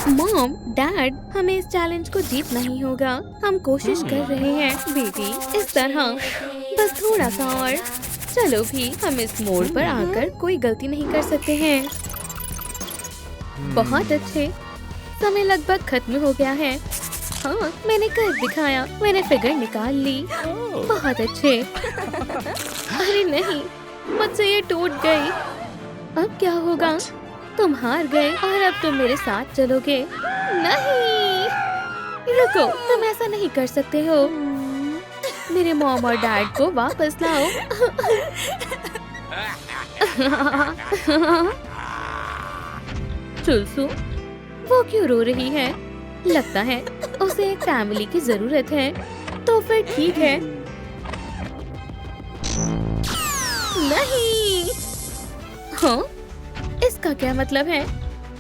Mom, dad, हमें इस challenge को जीतना ही होगा। हम कोशिश कर रहे हैं बेटी, इस तरह बस थोड़ा सा और। चलो भी, हम इस मोड़ पर आकर कोई गलती नहीं कर सकते हैं। बहुत अच्छे, समय लगभग खत्म हो गया है। हाँ, मैंने कर दिखाया, मैंने फिगर निकाल ली। बहुत अच्छे। अरे नहीं, मुझसे ये टूट गई। अब क्या होगा? तुम हार गए और अब तुम मेरे साथ चलोगे। नहीं, रुको, तुम ऐसा नहीं कर सकते हो। मेरे मॉम और डैड को वापस लाओ। चुलसू, वो क्यों रो रही है? लगता है उसे एक फैमिली की जरूरत है। तो फिर ठीक है। नहीं। हाँ, इसका क्या मतलब है?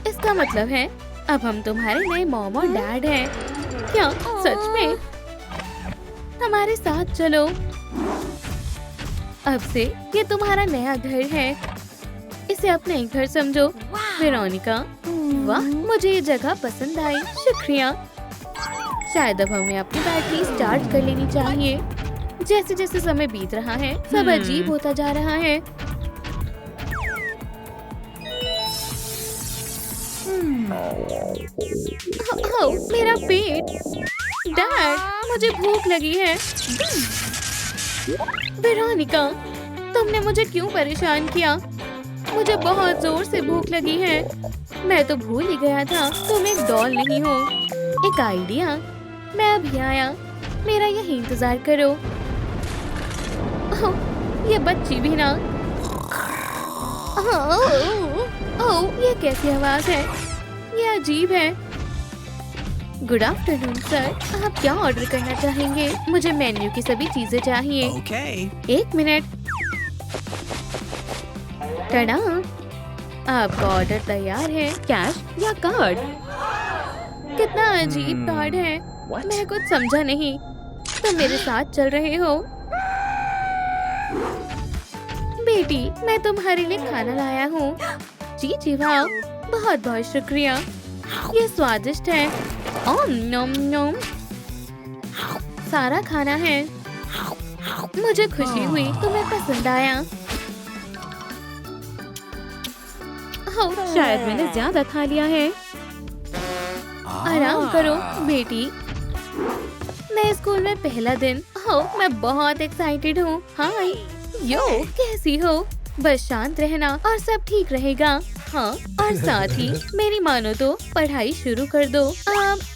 इसका मतलब है अब हम तुम्हारे नए मॉम और डैड हैं। क्या सच में? हमारे साथ चलो। अब से ये तुम्हारा नया घर है। इसे अपना ही घर समझो। वेरोनिका, वाह, मुझे ये जगह पसंद आई। शुक्रिया। शायद अब हमें अपनी बैटरी चार्ज कर लेनी चाहिए। जैसे जैसे समय बीत रहा है, सब अजीब होता जा रहा है। मेरा पेट। डैड, मुझे भूख लगी है। वेरोनिका, तुमने मुझे क्यों परेशान किया? मुझे बहुत जोर से भूख लगी है। मैं तो भूल ही गया था तुम एक डॉल नहीं हो। एक आइडिया, मैं अभी आया। मेरा यही इंतजार करो। ये बच्ची भी ना। ओह, ये कैसी आवाज है? ये अजीब है। गुड आफ्टरनून सर, आप क्या ऑर्डर करना चाहेंगे? मुझे मेन्यू की सभी चीजें चाहिए। एक मिनट। टडा, आपका ऑर्डर तैयार है। कैश या कार्ड? कितना अजीब कार्ड है। मैं कुछ समझा नहीं। तुम मेरे साथ चल रहे हो? बेटी, मैं तुम्हारे लिए खाना लाया हूँ। जी जी, वाह, बहुत बहुत शुक्रिया। ये स्वादिष्ट है। ओम नोम नोम। सारा खाना है। मुझे खुशी हुई तुम्हें पसंद आया। शायद मैंने ज्यादा खा लिया है। आराम करो बेटी। मैं स्कूल में पहला दिन। मैं बहुत एक्साइटेड हूँ। हाय, यो, कैसी हो? बस शांत रहना और सब ठीक रहेगा। हाँ, और साथ ही मेरी मानो तो पढ़ाई शुरू कर दो।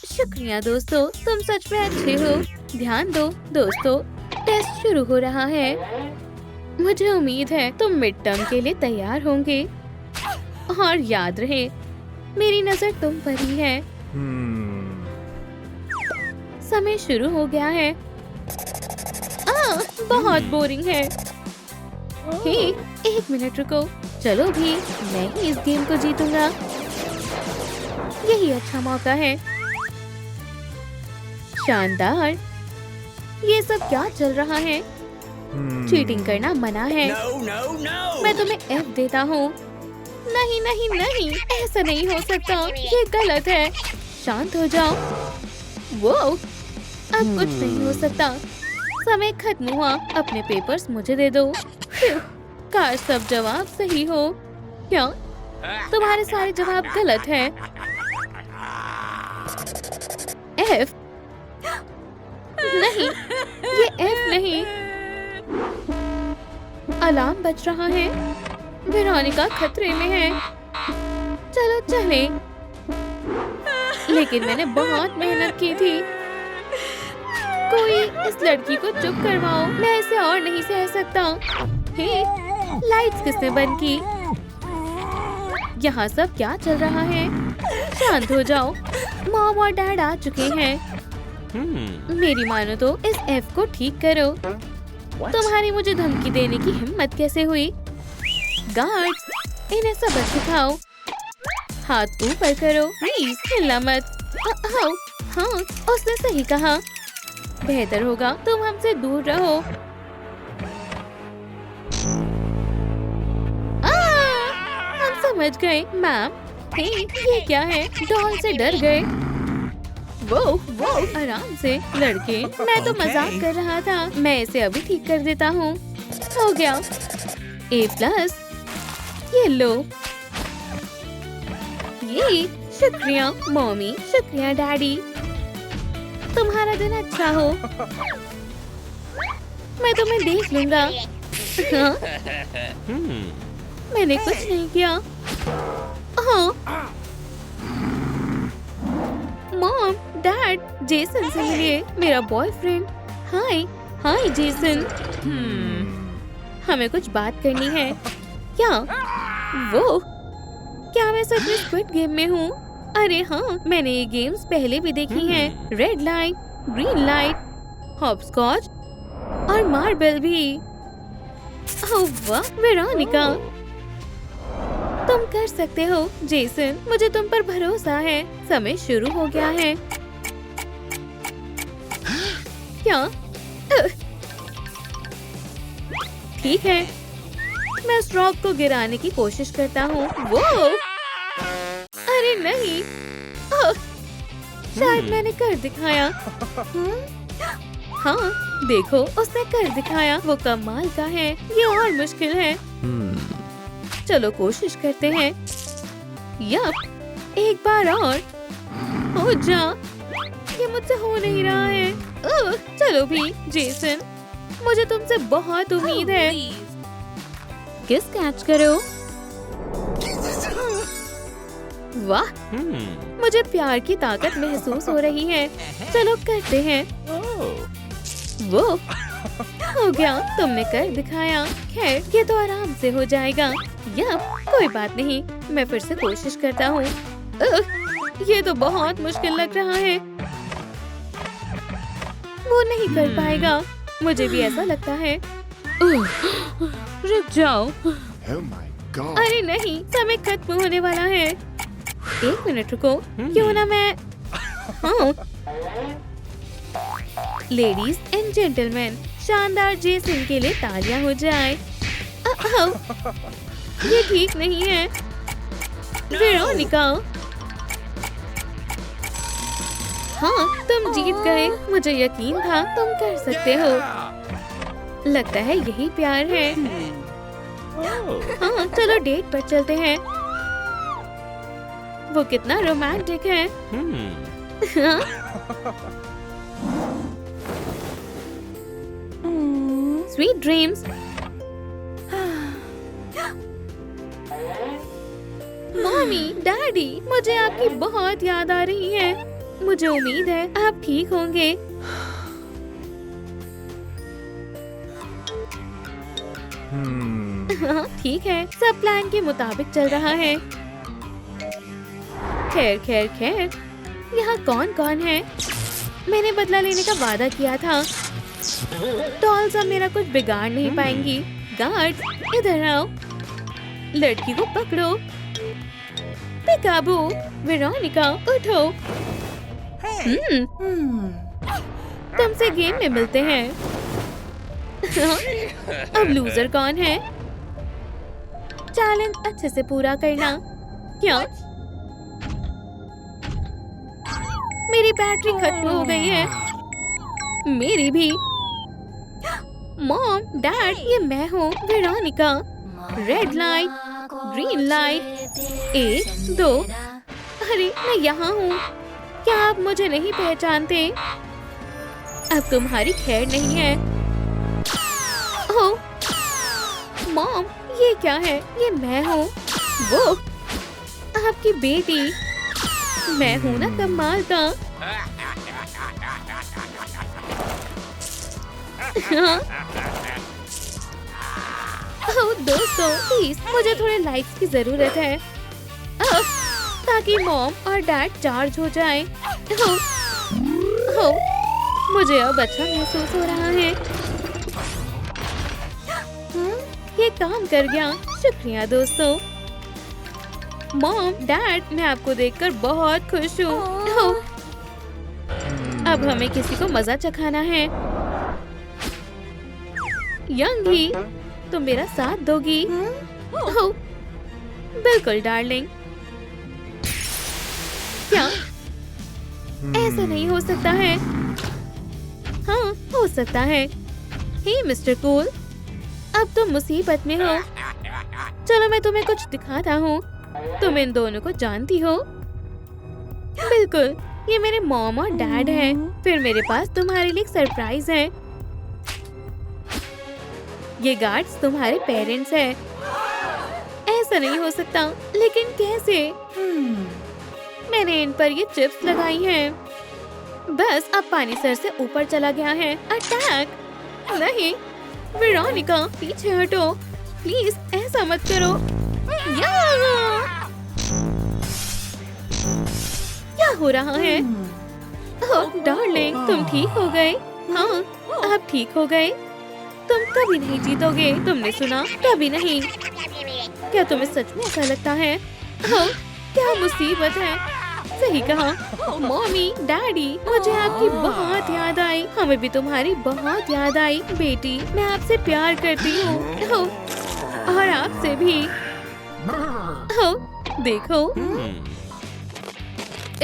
शुक्रिया दोस्तों, तुम सच में अच्छे हो। ध्यान दो दोस्तों, टेस्ट शुरू हो रहा है। मुझे उम्मीद है तुम मिड टर्म के लिए तैयार होंगे। और याद रहे, मेरी नजर तुम पर ही है। समय शुरू हो गया है। बहुत बोरिंग है। हे, एक मिनट रुको। चलो भी, मैं ही इस गेम को जीतूंगा। यही अच्छा मौका है। शानदार। ये सब क्या चल रहा है? चीटिंग करना मना है। मैं तुम्हें F देता हूँ। नहीं नहीं नहीं, ऐसा नहीं हो सकता। ये गलत है। शांत हो जाओ। वो, अब कुछ नहीं हो सकता। समय खत्म हुआ। अपने पेपर्स मुझे दे दो। काश सब जवाब सही हो। क्या? तुम्हारे सारे जवाब गलत हैं। F? नहीं, ये F नहीं। अलार्म बज रहा है। वेरोनिका खतरे में है। चलो चले। लेकिन मैंने बहुत मेहनत की थी। कोई इस लड़की को चुप करवाओ। मैं इसे और नहीं सह सकता। हे, लाइट्स किसने बंद की? यहाँ सब क्या चल रहा है? शांत हो जाओ। मॉम और डैड आ चुके हैं। मेरी मानो तो इस F को ठीक करो। तुम्हारी मुझे धमकी देने की हिम्मत कैसे हुई? गार्ड्स, इन्हें सबक सिखाओ। हाथ ऊपर करो, प्लीज हिलना मत। हाँ, उसने सही कहा। बेहतर होगा तुम हमसे दूर रहो। हम समझ गए मैम। हे, ये क्या है? डॉल से डर गए। वो आराम से लड़के, मैं तो मजाक कर रहा था। मैं इसे अभी ठीक कर देता हूँ। हो गया। A+। ये लो। ये शुक्रिया मम्मी, शुक्रिया डैडी। तुम्हारा दिन अच्छा हो। मैं तुम्हें देख लूंगा। हाँ? मैंने कुछ नहीं किया। हाँ। मॉम, डैड, जेसन से मिलिए, मेरा बॉयफ्रेंड। हाय जेसन। हमें कुछ बात करनी है। क्या मैं सच में स्क्विड गेम में हूँ? अरे हाँ, मैंने ये गेम्स पहले भी देखी हैं। Red light, green light, hopscotch और मार्बल भी। ओह वाह वेरोनिका, तुम कर सकते हो। जेसन, मुझे तुम पर भरोसा है। समय शुरू हो गया है। क्या? ठीक है, मैं उस रॉक को गिराने की कोशिश करता हूँ। वो अरे नहीं, शायद मैंने कर दिखाया। हाँ देखो, उसने कर दिखाया। वो कमाल का है। ये और मुश्किल है। चलो कोशिश करते हैं। यप, एक बार और। हो जा। ये मुझसे हो नहीं रहा है। चलो भी जेसन, मुझे तुमसे बहुत उम्मीद है। किस कैच करो। वाह, मुझे प्यार की ताकत महसूस हो रही है। चलो करते हैं। वो हो गया, तुमने कर दिखाया। खैर, ये तो आराम से हो जाएगा। यप, कोई बात नहीं, मैं फिर से कोशिश करता हूँ। ये तो बहुत मुश्किल लग रहा है। वो नहीं कर पाएगा। मुझे भी ऐसा लगता है। रुक जाओ। अरे नहीं, समय खत्म होने वाला है। 1 मिनट रुको। क्यों ना मैं लेडीज एंड जेंटलमैन, शानदार जेसन के लिए तालियां हो जाए। ये ठीक नहीं है। वेरोनिका, हाँ तुम जीत गए। मुझे यकीन था तुम कर सकते हो। लगता है यही प्यार है। हाँ चलो डेट पर चलते हैं। वो कितना रोमांटिक है। Sweet dreams. मम्मी, डैडी, मुझे आपकी बहुत याद आ रही है। मुझे उम्मीद है आप ठीक होंगे। ठीक है, सब प्लान के मुताबिक चल रहा है। खैर, यहाँ कौन कौन है? मैंने बदला लेने का वादा किया था। डॉल्स अब मेरा कुछ बिगाड़ नहीं पाएंगी। गार्ड, इधर आओ। लड़की को पकड़ो। बेकाबू। वेरोनिका, उठो। तुमसे गेम में मिलते हैं। अब लूजर कौन है? चैलेंज अच्छे से पूरा करना। क्या? मेरी बैटरी खत्म हो गई है। मेरी भी। मॉम, डैड, ये मैं हूँ Veronica. Red light, green light, 1 2। अरे मैं यहाँ हूँ। क्या आप मुझे नहीं पहचानते? अब तुम्हारी खैर नहीं है। ओह मॉम, ये क्या है? ये मैं हूँ। वो आपकी बेटी। मैं हूँ ना कमाल का। ओह दोस्तों, प्लीज मुझे थोड़े लाइक्स की जरूरत है, ताकि मॉम और डैड चार्ज हो जाए। मुझे अब अच्छा महसूस हो रहा है। ये काम कर गया। शुक्रिया दोस्तों। मॉम, डैड, मैं आपको देखकर बहुत खुश हूँ। अब हमें किसी को मजा चखाना है। यंगी, तुम मेरा साथ दोगी? बिल्कुल डार्लिंग। क्या? ऐसा नहीं हो सकता है। हाँ, हो सकता है। हे मिस्टर कूल, अब तुम मुसीबत में हो। चलो मैं तुम्हें कुछ दिखाता हूँ। तुम इन दोनों को जानती हो? बिल्कुल, ये मेरे मॉम और डैड हैं। फिर मेरे पास तुम्हारे लिए एक सरप्राइज है। ये गार्ड्स तुम्हारे पेरेंट्स हैं। ऐसा नहीं हो सकता, लेकिन कैसे? मैंने इन पर ये चिप्स लगाई हैं। बस अब पानी सर से ऊपर चला गया है। अटैक! नहीं, वेरोनिका पीछे हटो, प्लीज ऐसा मत करो। क्या हो रहा है? ओह डार्लिंग, तुम ठीक हो गए? हाँ, आप ठीक हो गए। तुम कभी नहीं जीतोगे, तुमने सुना? कभी नहीं। क्या तुम्हें सच में ऐसा लगता है? ओह, क्या मुसीबत है। सही कहा। मम्मी, डैडी, मुझे आपकी बहुत याद आई। हमें भी तुम्हारी बहुत याद आई। बेटी, मैं आपसे प्यार करती हूँ। और आपसे भी। देखो,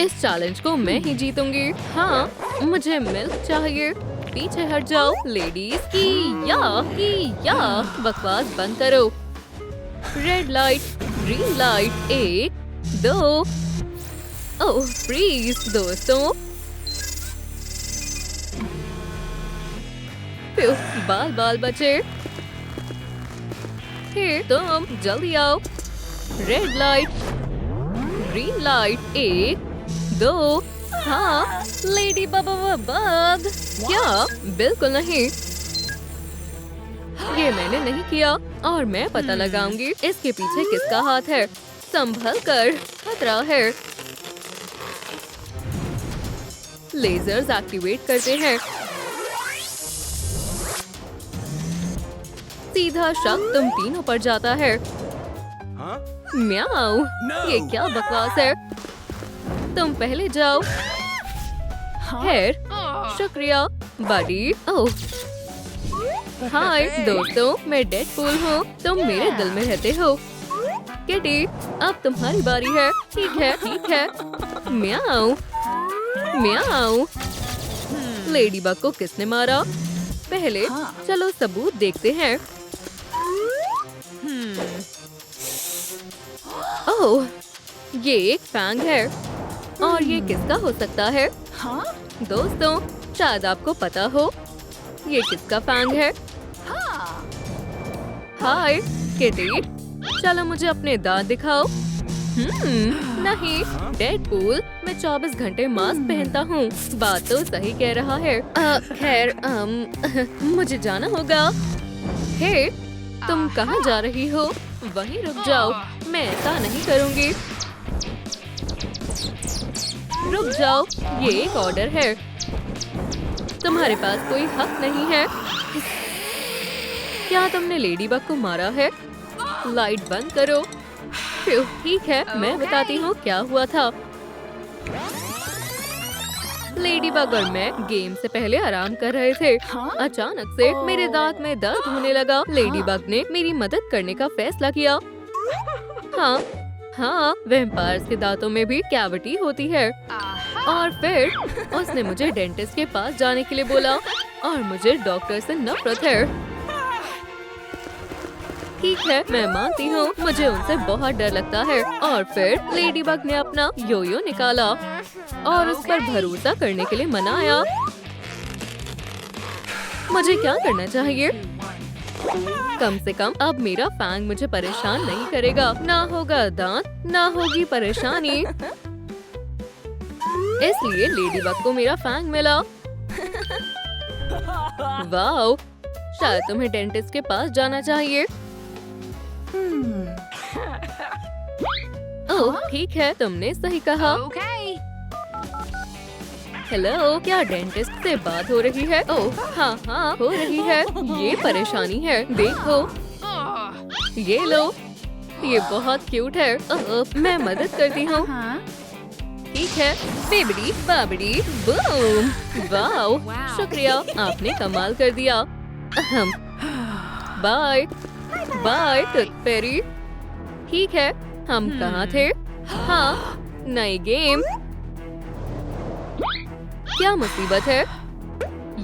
इस चैलेंज को मैं ही जीतूंगी। हाँ, मुझे मिल्क चाहिए। पीछे हट जाओ लेडीज। की या बकवास बंद करो। Red light, green light, 1 2। Oh please दोस्तों। बाल बाल बचे। फिर तुम जल्दी आओ। Red light, green light, 1 2। हाँ, लेडी बग। क्या? बिल्कुल नहीं, ये मैंने नहीं किया। और मैं पता लगाऊंगी इसके पीछे किसका हाथ है। संभल कर, खतरा है। लेजर्स एक्टिवेट करते हैं। सीधा शक तुम तीनों पर जाता है। म्याऊ, ये क्या बकवास है। तुम पहले जाओ। खैर, शुक्रिया बडी। ओह हाय दोस्तों, मैं डेडपूल हूँ। तुम मेरे दिल में रहते हो। किटी, अब तुम्हारी बारी है। ठीक है, ठीक है। म्याऊ म्याऊ। लेडी बग को किसने मारा? पहले चलो सबूत देखते हैं। ओह, ये एक फैंग है। और ये किसका हो सकता है? दोस्तों, शायद आपको पता हो ये किसका फैंग है। हाय किटी, चलो मुझे अपने दांत दिखाओ। नहीं डेडपूल, मैं 24 घंटे मास्क पहनता हूँ। बात तो सही कह रहा है। खैर मुझे जाना होगा। हे, तुम कहाँ जा रही हो? वहीं रुक जाओ, मैं ऐसा नहीं करूँगी। रुक जाओ, ये एक ऑर्डर है। तुम्हारे पास कोई हक नहीं है। क्या तुमने लेडी बग को मारा है? लाइट बंद करो। ठीक है, मैं बताती हूँ क्या हुआ था। लेडी बग और मैं गेम से पहले आराम कर रहे थे। अचानक से मेरे दांत में दर्द होने लगा। लेडी बग ने मेरी मदद करने का फैसला किया। हाँ, वैम्पायर्स के दांतों में भी कैविटी होती है। और फिर उसने मुझे डेंटिस्ट के पास जाने के लिए बोला। और मुझे डॉक्टर से नफरत है। ठीक है, मैं मानती हूँ, मुझे उनसे बहुत डर लगता है। और फिर लेडी बग ने अपना योयो निकाला और उस पर भरोसा करने के लिए मनाया। मुझे क्या करना चाहिए? कम से कम अब मेरा फैंग मुझे परेशान नहीं करेगा। ना होगा दांत, ना होगी परेशानी। इसलिए लेडी बग को मेरा फैंग मिला। वाओ, शायद तुम्हें डेंटिस्ट के पास जाना चाहिए। ओह ठीक है, तुमने सही कहा। हेलो, क्या डेंटिस्ट से बात हो रही है? ओह हाँ, हो रही है। ये परेशानी है, देखो। ये लो, ये बहुत क्यूट है। मैं मदद करती हूँ। ठीक है, बेबड़ी बाबड़ी बूम। वाओ, शुक्रिया, आपने कमाल कर दिया। Bye bye tooth fairy. ठीक है, हम कहाँ थे? हाँ, नई गेम। क्या मुसीबत है?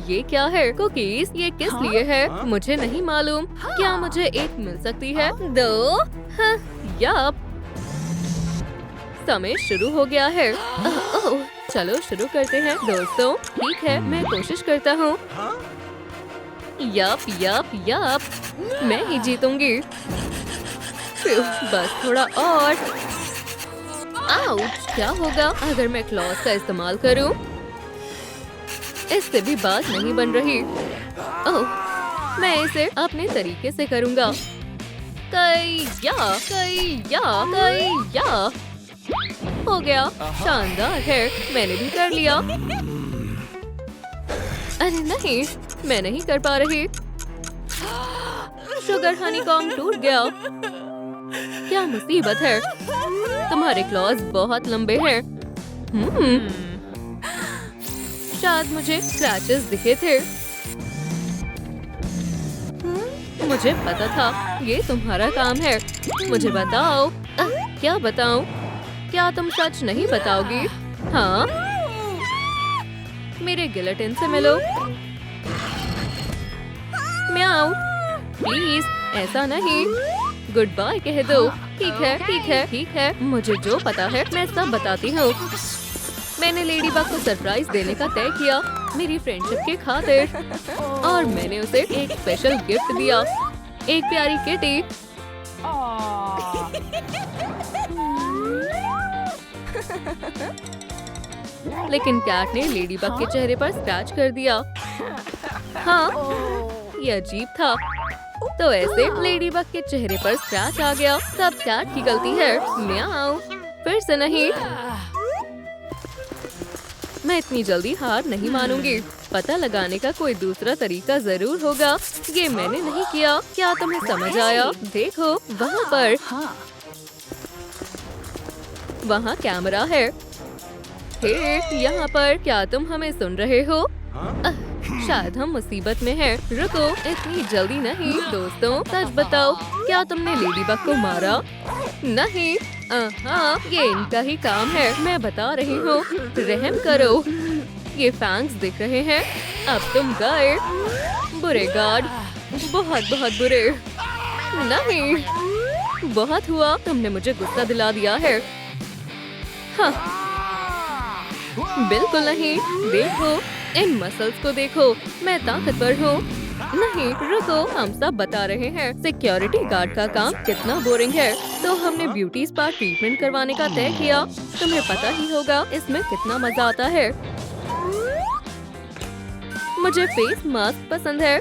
ये क्या है? कुकीज ये किस लिए है? मुझे नहीं मालूम। क्या मुझे एक मिल सकती है? 2? हाँ, यप। समय शुरू हो गया है। ओह, चलो शुरू करते हैं दोस्तों। ठीक है, मैं कोशिश करता हूँ। यप यप यप, मैं ही जीतूंगी। बस थोड़ा और। आउच, क्या होगा अगर मैं क्लॉज का इस्तेमाल करूं? इससे भी बात नहीं बन रही। ओह, मैं इसे अपने तरीके से करूंगा। कईया, कईया, कईया। हो गया, शानदार है। मैंने भी कर लिया। अरे नहीं, मैं नहीं कर पा रही। शुगर हनीकॉम्ब टूट गया। क्या मुसीबत है? तुम्हारे क्लॉज बहुत लंबे हैं। शायद मुझे स्क्रैचेस दिखे थे। मुझे पता था ये तुम्हारा काम है। मुझे बताओ। क्या बताऊं? क्या तुम सच नहीं बताओगी? हाँ, मेरे गिलेटिन से मिलो। म्याऊ, प्लीज ऐसा नहीं। गुड बाय कह दो। ठीक है, ठीक है, ठीक है। मुझे जो पता है मैं सब बताती हूँ। मैंने लेडीबग को सरप्राइज देने का तय किया मेरी फ्रेंडशिप के खातिर, और मैंने उसे एक स्पेशल गिफ्ट दिया, एक प्यारी किटी। लेकिन कैट ने लेडीबग के चेहरे पर स्क्रैच कर दिया। हाँ, ये अजीब था। तो ऐसे लेडीबग के चेहरे पर स्क्रैच आ गया। सब कैट की गलती है। म्याऊ, फिर से नहीं। मैं इतनी जल्दी हार नहीं मानूंगी। पता लगाने का कोई दूसरा तरीका जरूर होगा। ये मैंने नहीं किया। क्या तुम्हें समझ आया? देखो वहाँ पर, वहाँ कैमरा है। हे, यहाँ पर। क्या तुम हमें सुन रहे हो? शायद हम मुसीबत में हैं। रुको, इतनी जल्दी नहीं। दोस्तों सच बताओ, क्या तुमने लेडीबग को मारा? नहीं। हाँ, ये इनका ही काम है। मैं बता रही हूँ, रहम करो। ये फैंग्स दिख रहे हैं। अब तुम गए। बुरे गार्ड, बहुत बहुत बुरे। नहीं, बहुत हुआ। तुमने मुझे गुस्सा दिला दिया है। हाँ, बिल्कुल नहीं। देखो इन मसल्स को देखो। मैं ताकतवर हूँ। नहीं, रुको, हम सब बता रहे हैं सिक्योरिटी गार्ड का काम कितना बोरिंग है। तो हमने ब्यूटी स्पा ट्रीटमेंट करवाने का तय किया। तुम्हें पता ही होगा इसमें कितना मजा आता है। मुझे फेस मास्क पसंद है।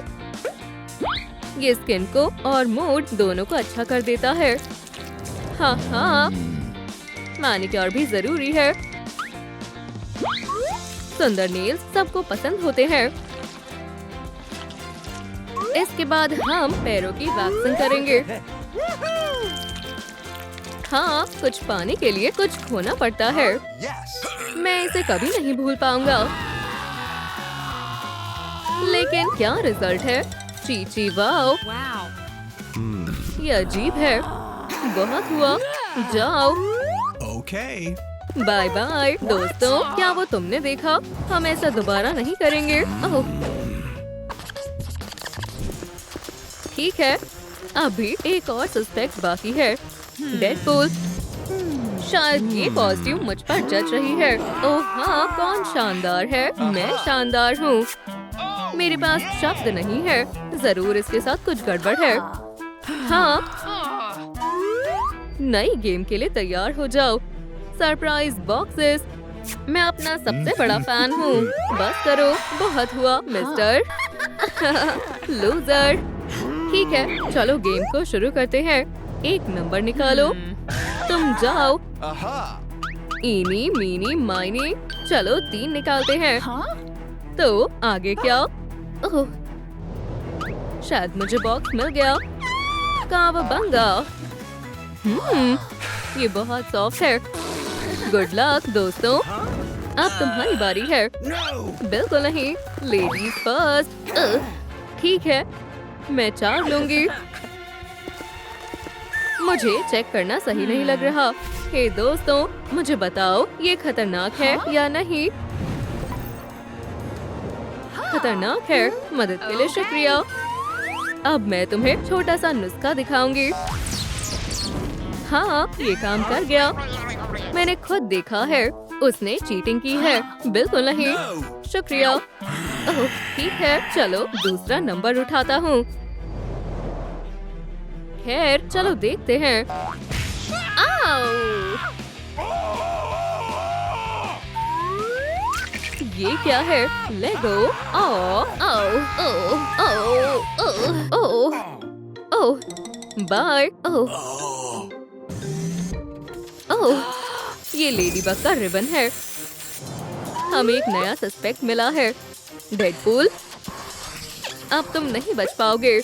ये स्किन को और मूड दोनों को अच्छा कर देता है। हाँ हाँ, मैनिक्योर भी जरूरी है। सुंदर नेल्स सबको पसंद होते हैं। इसके बाद हम पैरों की वैक्सिंग करेंगे। हाँ, कुछ पाने के लिए कुछ खोना पड़ता है। मैं इसे कभी नहीं भूल पाऊंगा। लेकिन क्या रिजल्ट है? चीची वाओ, ये अजीब है। बहुत हुआ। जाओ। बाय बाय दोस्तों। क्या वो तुमने देखा? हम ऐसा दोबारा नहीं करेंगे। ओह, ठीक है। अभी एक और सस्पेक्ट बाकी है, डेडपूल। शायद ये कॉस्ट्यूम मुझ पर जच रही है। ओह हाँ, कौन शानदार है? मैं शानदार हूँ। मेरे पास शब्द नहीं है। जरूर इसके साथ कुछ गड़बड़ है। हाँ, नई गेम के लिए तैयार हो जाओ। Surprise boxes. मैं अपना सबसे बड़ा फैन हूँ। बस करो, बहुत हुआ मिस्टर लूजर। ठीक है, चलो गेम को शुरू करते हैं। एक नंबर निकालो। तुम जाओ। इनी मीनी माइनी। चलो 3 निकालते हैं। तो आगे क्या? ओह, शायद मुझे बॉक्स मिल गया। कावाबंगा। ये बहुत सॉफ्ट है। गुड लक दोस्तों। अब तुम्हारी बारी है। बिल्कुल नहीं, लेडीज फर्स्ट। ठीक है, मैं 4 लूंगी। मुझे चेक करना सही नहीं लग रहा। हे दोस्तों, मुझे बताओ ये खतरनाक है या नहीं? खतरनाक है। मदद के लिए शुक्रिया। अब मैं तुम्हें छोटा सा नुस्खा दिखाऊंगी। हाँ, ये काम कर गया। मैंने खुद देखा है। उसने चीटिंग की है। बिल्कुल नहीं। शुक्रिया। ओह, ठीक है, चलो दूसरा नंबर उठाता हूँ। खैर, चलो देखते हैं। आओ! ये क्या है? लेगो। ओह, बाय। ओह, ये लेडीबग का रिबन है। हमें एक नया सस्पेक्ट मिला है। डेडपूल, अब तुम नहीं बच पाओगे।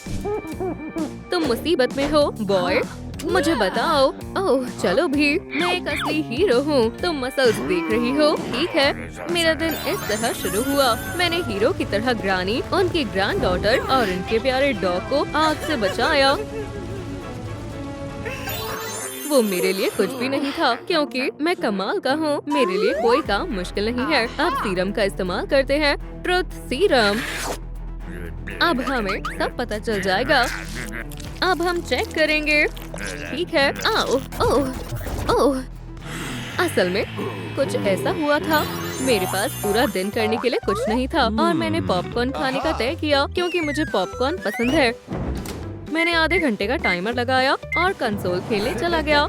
तुम मुसीबत में हो, बॉय। मुझे बताओ। ओह, चलो भी। मैं एक असली हीरो हूँ। तुम मसल्स देख रही हो, ठीक है? मेरा दिन इस तरह शुरू हुआ। मैंने हीरो की तरह ग्रानी, उनकी ग्रैंड डॉटर और उनके प्यारे डॉग को आग से बचाया। वो मेरे लिए कुछ भी नहीं था, क्योंकि मैं कमाल का हूँ। मेरे लिए कोई काम मुश्किल नहीं है। अब सीरम का इस्तेमाल करते हैं। Truth serum. अब हमें सब पता चल जाएगा। अब हम चेक करेंगे। ठीक है। ओह। असल में कुछ ऐसा हुआ था। मेरे पास पूरा दिन करने के लिए कुछ नहीं था और मैंने पॉपकॉर्न खाने का तय किया, क्योंकि मुझे पॉपकॉर्न पसंद है। मैंने आधे घंटे का टाइमर लगाया और कंसोल खेलने चला गया।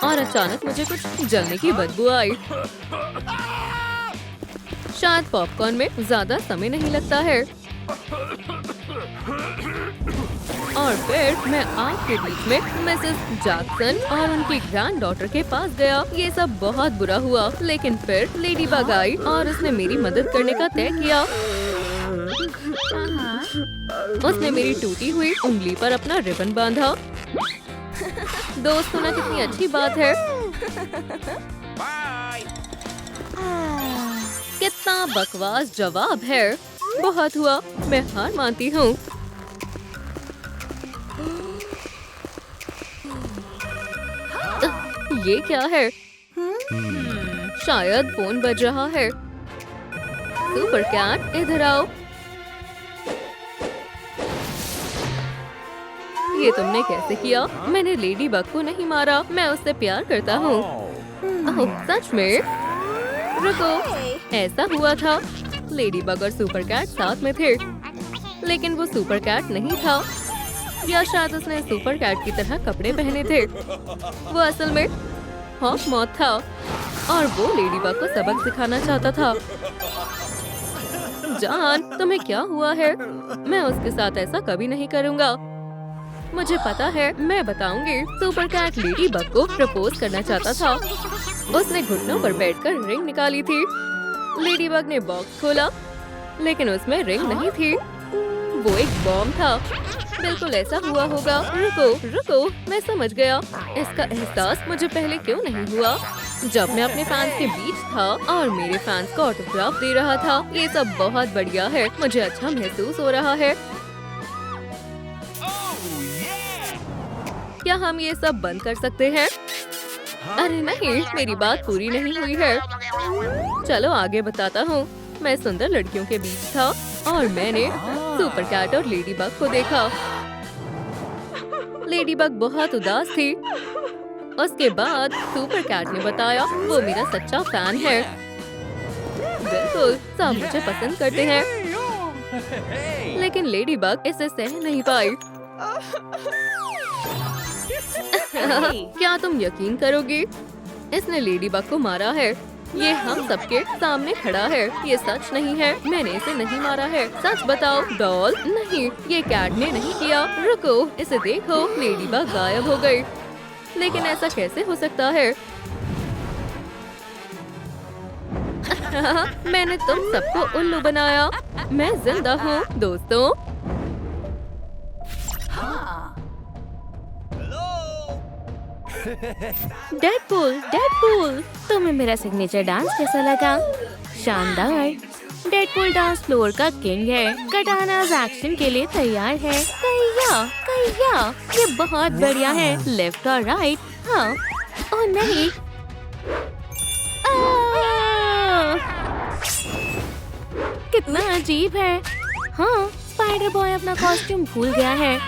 और अचानक मुझे कुछ जलने की बदबू आई। शायद पॉपकॉर्न में ज्यादा समय नहीं लगता है। और फिर मैं आग के बीच में मिसेस जैक्सन और उनकी ग्रैंड डॉटर के पास गया। ये सब बहुत बुरा हुआ, लेकिन फिर लेडीबग आई और उसने मेरी मदद करने का तय किया। उसने मेरी टूटी हुई उंगली पर अपना रिबन बांधा। दोस्त होना कितनी अच्छी बात है। कितना बकवास जवाब है। बहुत हुआ, मैं हार मानती हूँ। ये क्या है? शायद फोन बज रहा है। सुपर कैट, इधर आओ। ये तुमने कैसे किया? मैंने लेडी बग को नहीं मारा। मैं उससे प्यार करता हूँ। ओह, सच में? रुको, ऐसा हुआ था। लेडी बग और सुपर कैट साथ में थे, लेकिन वो सुपर कैट नहीं था। या शायद उसने सुपर कैट की तरह कपड़े पहने थे। वो असल में हॉक मॉथ था और वो लेडी बग को सबक सिखाना चाहता था। जान, तुम्हें क्या हुआ है? मैं उसके साथ ऐसा कभी नहीं करूँगा। मुझे पता है, मैं बताऊंगी। सुपर कैट लेडी बग को प्रपोज करना चाहता था। उसने घुटनों पर बैठकर रिंग निकाली थी। लेडी बग ने बॉक्स खोला, लेकिन उसमें रिंग नहीं थी। वो एक बॉम्ब था। बिल्कुल ऐसा हुआ होगा। रुको, मैं समझ गया। इसका एहसास मुझे पहले क्यों नहीं हुआ? जब मैं अपने फैंस के बीच था और मेरे फैंस को ऑटोग्राफ दे रहा था। ये सब बहुत बढ़िया है। मुझे अच्छा महसूस हो रहा है। क्या हम ये सब बंद कर सकते हैं? अरे नहीं, मेरी बात पूरी नहीं हुई है। चलो आगे बताता हूँ। मैं सुंदर लड़कियों के बीच था और मैंने सुपर कैट और लेडी बग को देखा। लेडी बग बहुत उदास थी। उसके बाद सुपर कैट ने बताया वो मेरा सच्चा फैन है। बिल्कुल, सब मुझे पसंद करते हैं, लेकिन लेडी बग इसे सह नहीं पाई। क्या तुम यकीन करोगी? इसने लेडी बग को मारा है। ये हम सबके सामने खड़ा है। ये सच नहीं है। मैंने इसे नहीं मारा है। सच बताओ। डॉल, नहीं, ये कैट ने नहीं किया। रुको, इसे देखो। लेडी बग गायब हो गई। लेकिन ऐसा कैसे हो सकता है? मैंने तुम सबको उल्लू बनाया। मैं जिंदा हूँ दोस्तों। डेडपूल, तुम्हें मेरा सिग्नेचर डांस कैसा लगा? शानदार। डेडपूल डांस फ्लोर का किंग है। कटानाज एक्शन के लिए तैयार है। कहिया, ये बहुत बढ़िया है। लेफ्ट और राइट। हाँ, ओह नहीं। कितना अजीब है। हाँ, स्पाइडर बॉय अपना कॉस्ट्यूम भूल गया है।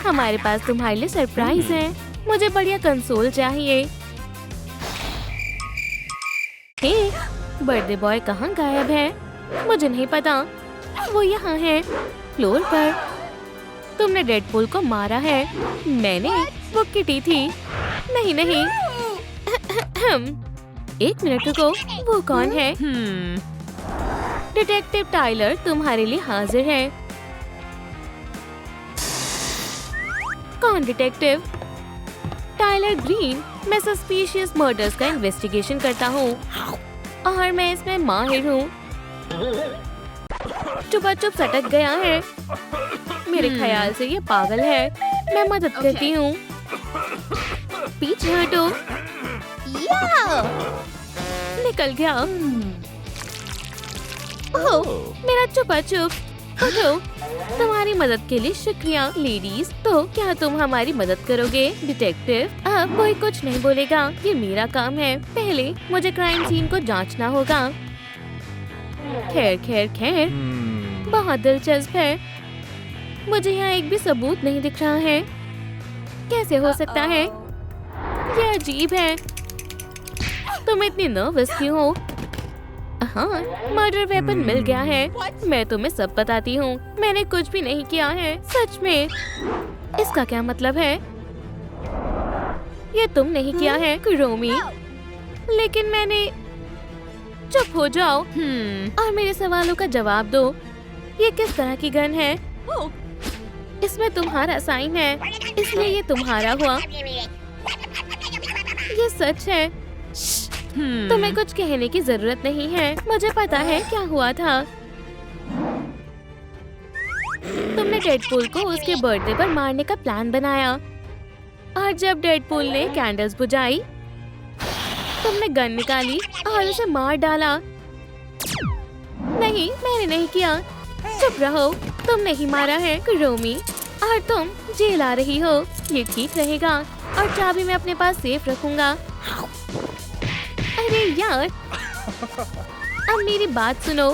हमारे पास तुम्हारे लिए सरप्राइज है। मुझे बढ़िया कंसोल चाहिए। हे, बर्थडे बॉय कहाँ गायब है? मुझे नहीं पता। वो यहाँ है, फ्लोर पर। तुमने डेडपूल को मारा है। मैंने? वो किटी थी। नहीं नहीं। एक मिनट रुको, वो कौन है? डिटेक्टिव टाइलर तुम्हारे लिए हाजिर है। कौन डिटेक्टिव? Tyler Green. मैं सस्पिशियस मर्डर्स का इन्वेस्टिगेशन करता हूँ और मैं इसमें माहिर हूँ। चुपा चुप सटक गया है। मेरे ख्याल से ये पागल है। मैं मदद करती हूँ। पीछे हटो। निकल गया। ओह, मेरा चुपा चुप। उठो। तुम्हारी मदद के लिए शुक्रिया लेडीज। तो क्या तुम हमारी मदद करोगे डिटेक्टिव? अब कोई कुछ नहीं बोलेगा। ये मेरा काम है। पहले मुझे क्राइम सीन को जांचना होगा। खैर खैर खैर, बहुत दिलचस्प है। मुझे यहाँ एक भी सबूत नहीं दिख रहा है। कैसे हो सकता है? ये अजीब है। तुम इतनी नर्वस क्यों हो? हाँ, मर्डर वेपन मिल गया है। मैं तुम्हें सब बताती हूँ। मैंने कुछ भी नहीं किया है, सच में। इसका क्या मतलब है? ये तुम नहीं किया है रोमी। लेकिन मैंने। चुप हो जाओ और मेरे सवालों का जवाब दो। ये किस तरह की गन है? इसमें तुम्हारा साइन है, इसलिए ये तुम्हारा हुआ। ये सच है। तुम्हें कुछ कहने की जरूरत नहीं है। मुझे पता है क्या हुआ था। तुमने डेडपूल को उसके बर्थडे पर मारने का प्लान बनाया और जब डेडपूल ने कैंडल्स बुझाई, तुमने गन निकाली और उसे मार डाला। नहीं, मैंने नहीं किया। चुप रहो। तुमने ही मारा है रोमी और तुम जेल आ रही हो। ये ठीक रहेगा और चाबी मैं अपने पास सेफ रखूंगा। अरे यार, अब मेरी बात सुनो।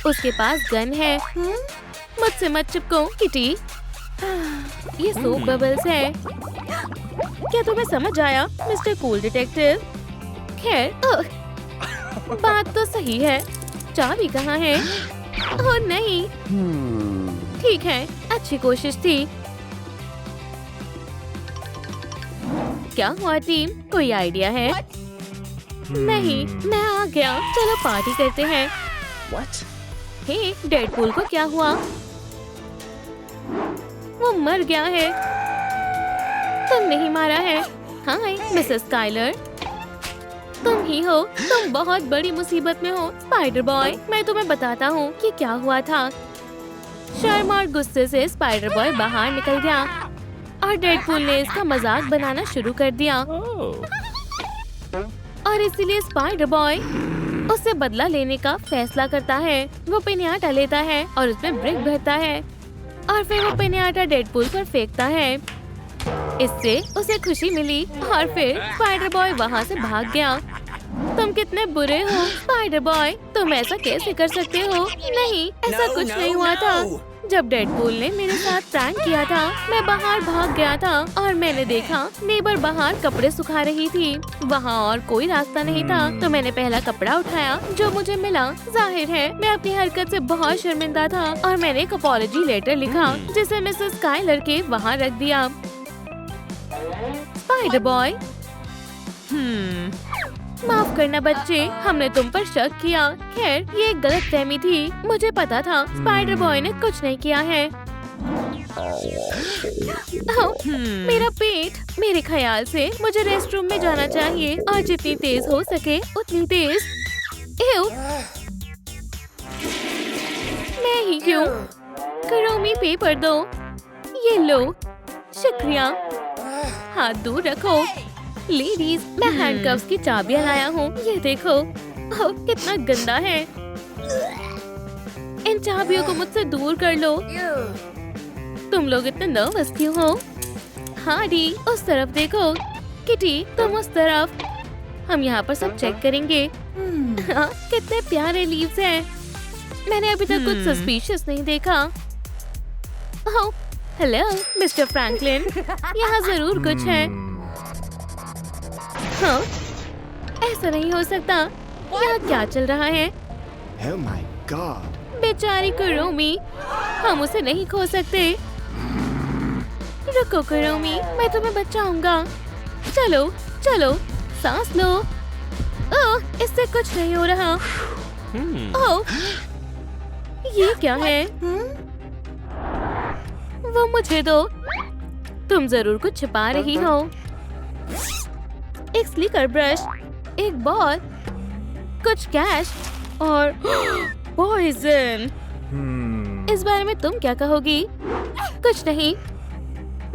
उसके पास गन है। मुझसे मत चिपको किटी। ये सोप बबल्स है। क्या तुम्हें समझ आया मिस्टर कूल डिटेक्टिव? खैर, बात तो सही है। चाबी कहाँ है? ओह नहीं। ठीक है, अच्छी कोशिश थी। क्या हुआ टीम? कोई आइडिया है? नहीं, मैं आ गया। चलो पार्टी करते हैं। हे, डेडपूल को क्या हुआ? वो मर गया है। तुमने ही मारा है। हाय मिसेस टाइलर, तुम ही हो। तुम बहुत बड़ी मुसीबत में हो स्पाइडर बॉय। मैं तुम्हें बताता हूँ कि क्या हुआ था। शर्म और गुस्से से स्पाइडर बॉय बाहर निकल गया और डेडपूल ने इसका मजाक बनाना शुरू कर दिया और इसीलिए स्पाइडर बॉय उससे बदला लेने का फैसला करता है। वो पिन्याटा लेता है और उसमें ब्रिक भरता है और फिर वो पिन्याटा डेडपूल पर फेंकता है। इससे उसे खुशी मिली और फिर स्पाइडर बॉय वहाँ से भाग गया। तुम कितने बुरे हो स्पाइडर बॉय। तुम ऐसा कैसे कर सकते हो? नहीं, ऐसा कुछ नहीं हुआ था। जब डेडपूल ने मेरे साथ प्रैंक किया था, मैं बाहर भाग गया था और मैंने देखा नेबर बाहर कपड़े सुखा रही थी। वहाँ और कोई रास्ता नहीं था, तो मैंने पहला कपड़ा उठाया जो मुझे मिला। जाहिर है मैं अपनी हरकत से बहुत शर्मिंदा था और मैंने एक अपॉलजी लेटर लिखा जिसे मिसेस काइलर के वहाँ रख दिया। स्पाइडर बॉय, माफ करना बच्चे, हमने तुम पर शक किया। खैर, ये एक गलतफहमी थी। मुझे पता था स्पाइडर बॉय ने कुछ नहीं किया है। मेरा पेट। मेरे ख्याल से मुझे रेस्टरूम में जाना चाहिए और जितनी तेज हो सके उतनी तेज। एव, मैं ही क्यों? रोमी पेपर दो। ये लो। शुक्रिया। हाथ दूर रखो। लेडीज, मैं हैंडकफ्स की चाबियां लाया हूँ। ये देखो। ओह, कितना गंदा है। इन चाबियों को मुझसे दूर कर लो। तुम लोग इतने नर्वस क्यों हो? हाँ डी, उस तरफ देखो। किटी, तुम उस तरफ। हम यहाँ पर सब चेक करेंगे। हाँ, कितने प्यारे लीव्स हैं। मैंने अभी तक कुछ सस्पिशियस नहीं देखा। ओह, हेलो मिस्टर फ्रैंकलिन, यहाँ जरूर कुछ है। हाँ, ऐसा नहीं हो सकता। यहाँ क्या चल रहा है? Oh my God. बेचारी कुरोमी, हम उसे नहीं खो सकते। रुको कुरोमी, मैं तुम्हें बचाऊंगा। चलो चलो, सांस लो। ओह, इससे कुछ नहीं हो रहा। ओह, ये क्या है? वो मुझे दो। तुम जरूर कुछ छिपा रही हो। एक स्लीकर ब्रश, एक बॉल, कुछ कैश और पॉइजन। इस बारे में तुम क्या कहोगी? कुछ नहीं।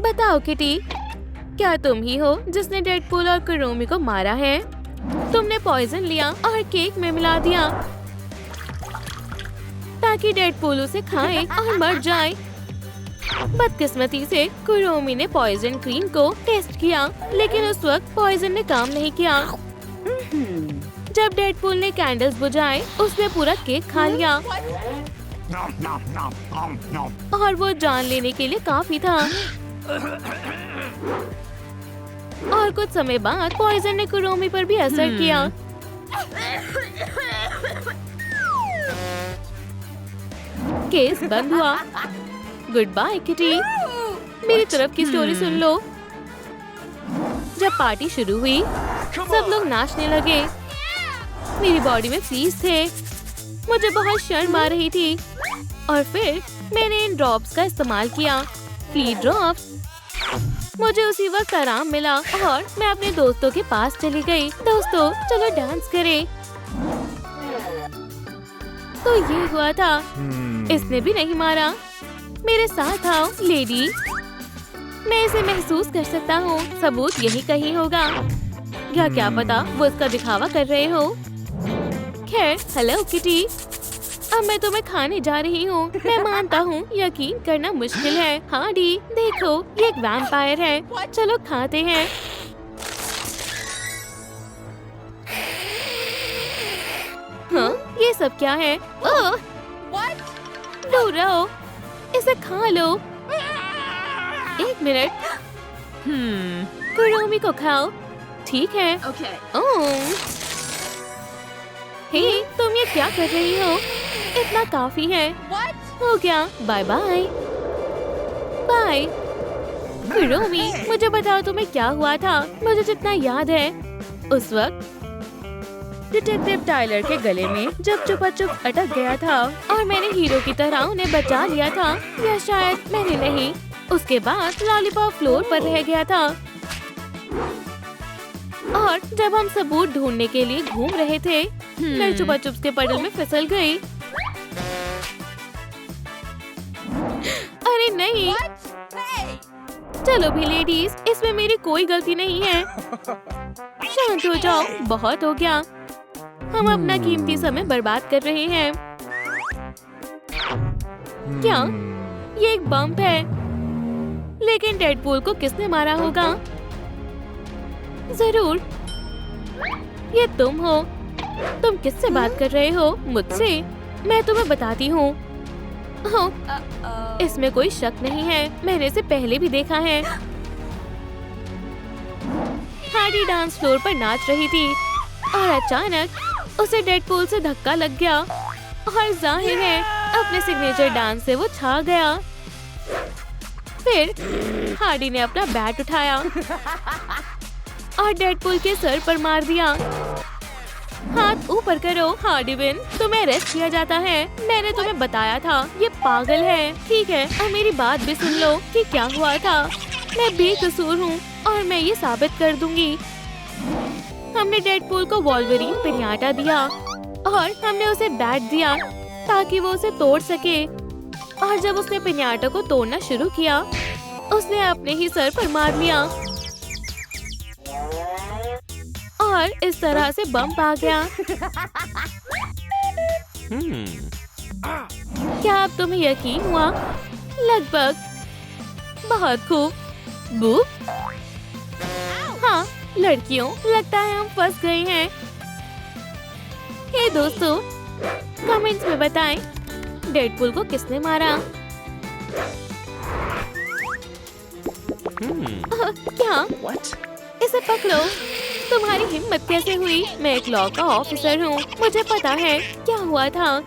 बताओ किटी, क्या तुम ही हो जिसने डेडपूल और कुरोमी को मारा है? तुमने पॉइजन लिया और केक में मिला दिया ताकि डेडपूल उसे खाए और मर जाए। बदकिस्मती से कुरोमी ने पॉइजन क्रीम को टेस्ट किया, लेकिन उस वक्त पॉइजन ने काम नहीं किया। जब डेडपूल ने कैंडल्स बुझाए, उसने पूरा केक खा लिया और वो जान लेने के लिए काफी था। और कुछ समय बाद पॉइजन ने कुरोमी पर भी असर किया। केस बंद हुआ। Good bye Kitty. मेरी तरफ की स्टोरी सुन लो। जब पार्टी शुरू हुई, सब लोग नाचने लगे। मेरी बॉडी में फ्लीज थे। मुझे बहुत शर्म आ रही थी और फिर मैंने इन ड्रॉप्स का इस्तेमाल किया, फ्ली ड्रॉप्स। मुझे उसी वक्त आराम मिला और मैं अपने दोस्तों के पास चली गई। दोस्तों, चलो डांस करें। तो ये हुआ था। इसने भी नहीं मारा। मेरे साथ आओ लेडी। मैं इसे महसूस कर सकता हूँ। सबूत यही कहीं होगा, या क्या पता वो इसका दिखावा कर रहे हो। खैर, हेलो किटी, अब मैं तुम्हें खाने जा रही हूँ। मैं मानता हूँ यकीन करना मुश्किल है। हाँ डी, देखो ये एक वैम्पायर है। चलो खाते हैं। हाँ, ये सब क्या है? ओह, दूर रहो, इसे खा लो। एक मिनट। कुरोमी को खाओ। ठीक है। ओह, हे, तुम ये क्या कर रही हो? इतना काफी है। हो गया। Bye bye. बाय। कुरोमी, मुझे बताओ तुम्हें क्या हुआ था? मुझे जितना याद है, उस वक्त डिटेक्टिव टाइलर के गले में जब चुपा चुप अटक गया था और मैंने हीरो की तरह उन्हें बचा लिया था, या शायद मैंने नहीं। उसके बाद लॉलीपॉप फ्लोर पर रह गया था और जब हम सबूत ढूंढने के लिए घूम रहे थे, मैं चुपा चुप के पडल में फिसल गई। अरे नहीं। चलो भी लेडीज, इसमें मेरी कोई गलती नहीं है। शांत हो जाओ, बहुत हो गया। हम अपना कीमती समय बर्बाद कर रहे हैं। क्या? ये एक बम्प है, लेकिन डेडपूल को किसने मारा होगा? जरूर ये तुम हो। तुम किससे बात कर रहे हो? मुझसे? मैं तुम्हें बताती हूँ। इसमें कोई शक नहीं है, मैंने इसे पहले भी देखा है। हार्डी डांस फ्लोर पर नाच रही थी और अचानक उसे डेडपूल से धक्का लग गया और जाहिर है अपने सिग्नेचर डांस से वो छा गया। फिर हार्डी ने अपना बैट उठाया और डेडपूल के सर पर मार दिया। हाथ ऊपर करो हार्डीविन, तुम्हें अरेस्ट किया जाता है। मैंने तुम्हें बताया था, ये पागल है। ठीक है, अब मेरी बात भी सुन लो कि क्या हुआ था। मैं बेकसूर हूँ और मैं ये साबित कर दूंगी। हमने डेडपूल को वॉल्वरीन पिन्याटा दिया और हमने उसे बैट दिया ताकि वो उसे तोड़ सके। और जब उसने पिन्याटा को तोड़ना शुरू किया, उसने अपने ही सर पर मार लिया और इस तरह से बम्प आ गया। क्या अब तुम्हें यकीन हुआ? लगभग। बहुत खूब। बूप। हाँ लड़कियों, लगता है हम फंस गए हैं। हे दोस्तों, कमेंट्स में बताएं डेडपूल को किसने मारा। क्या? What? इसे पकड़ो। तुम्हारी हिम्मत कैसे हुई? मैं एक लॉ का ऑफिसर हूँ, मुझे पता है क्या हुआ था।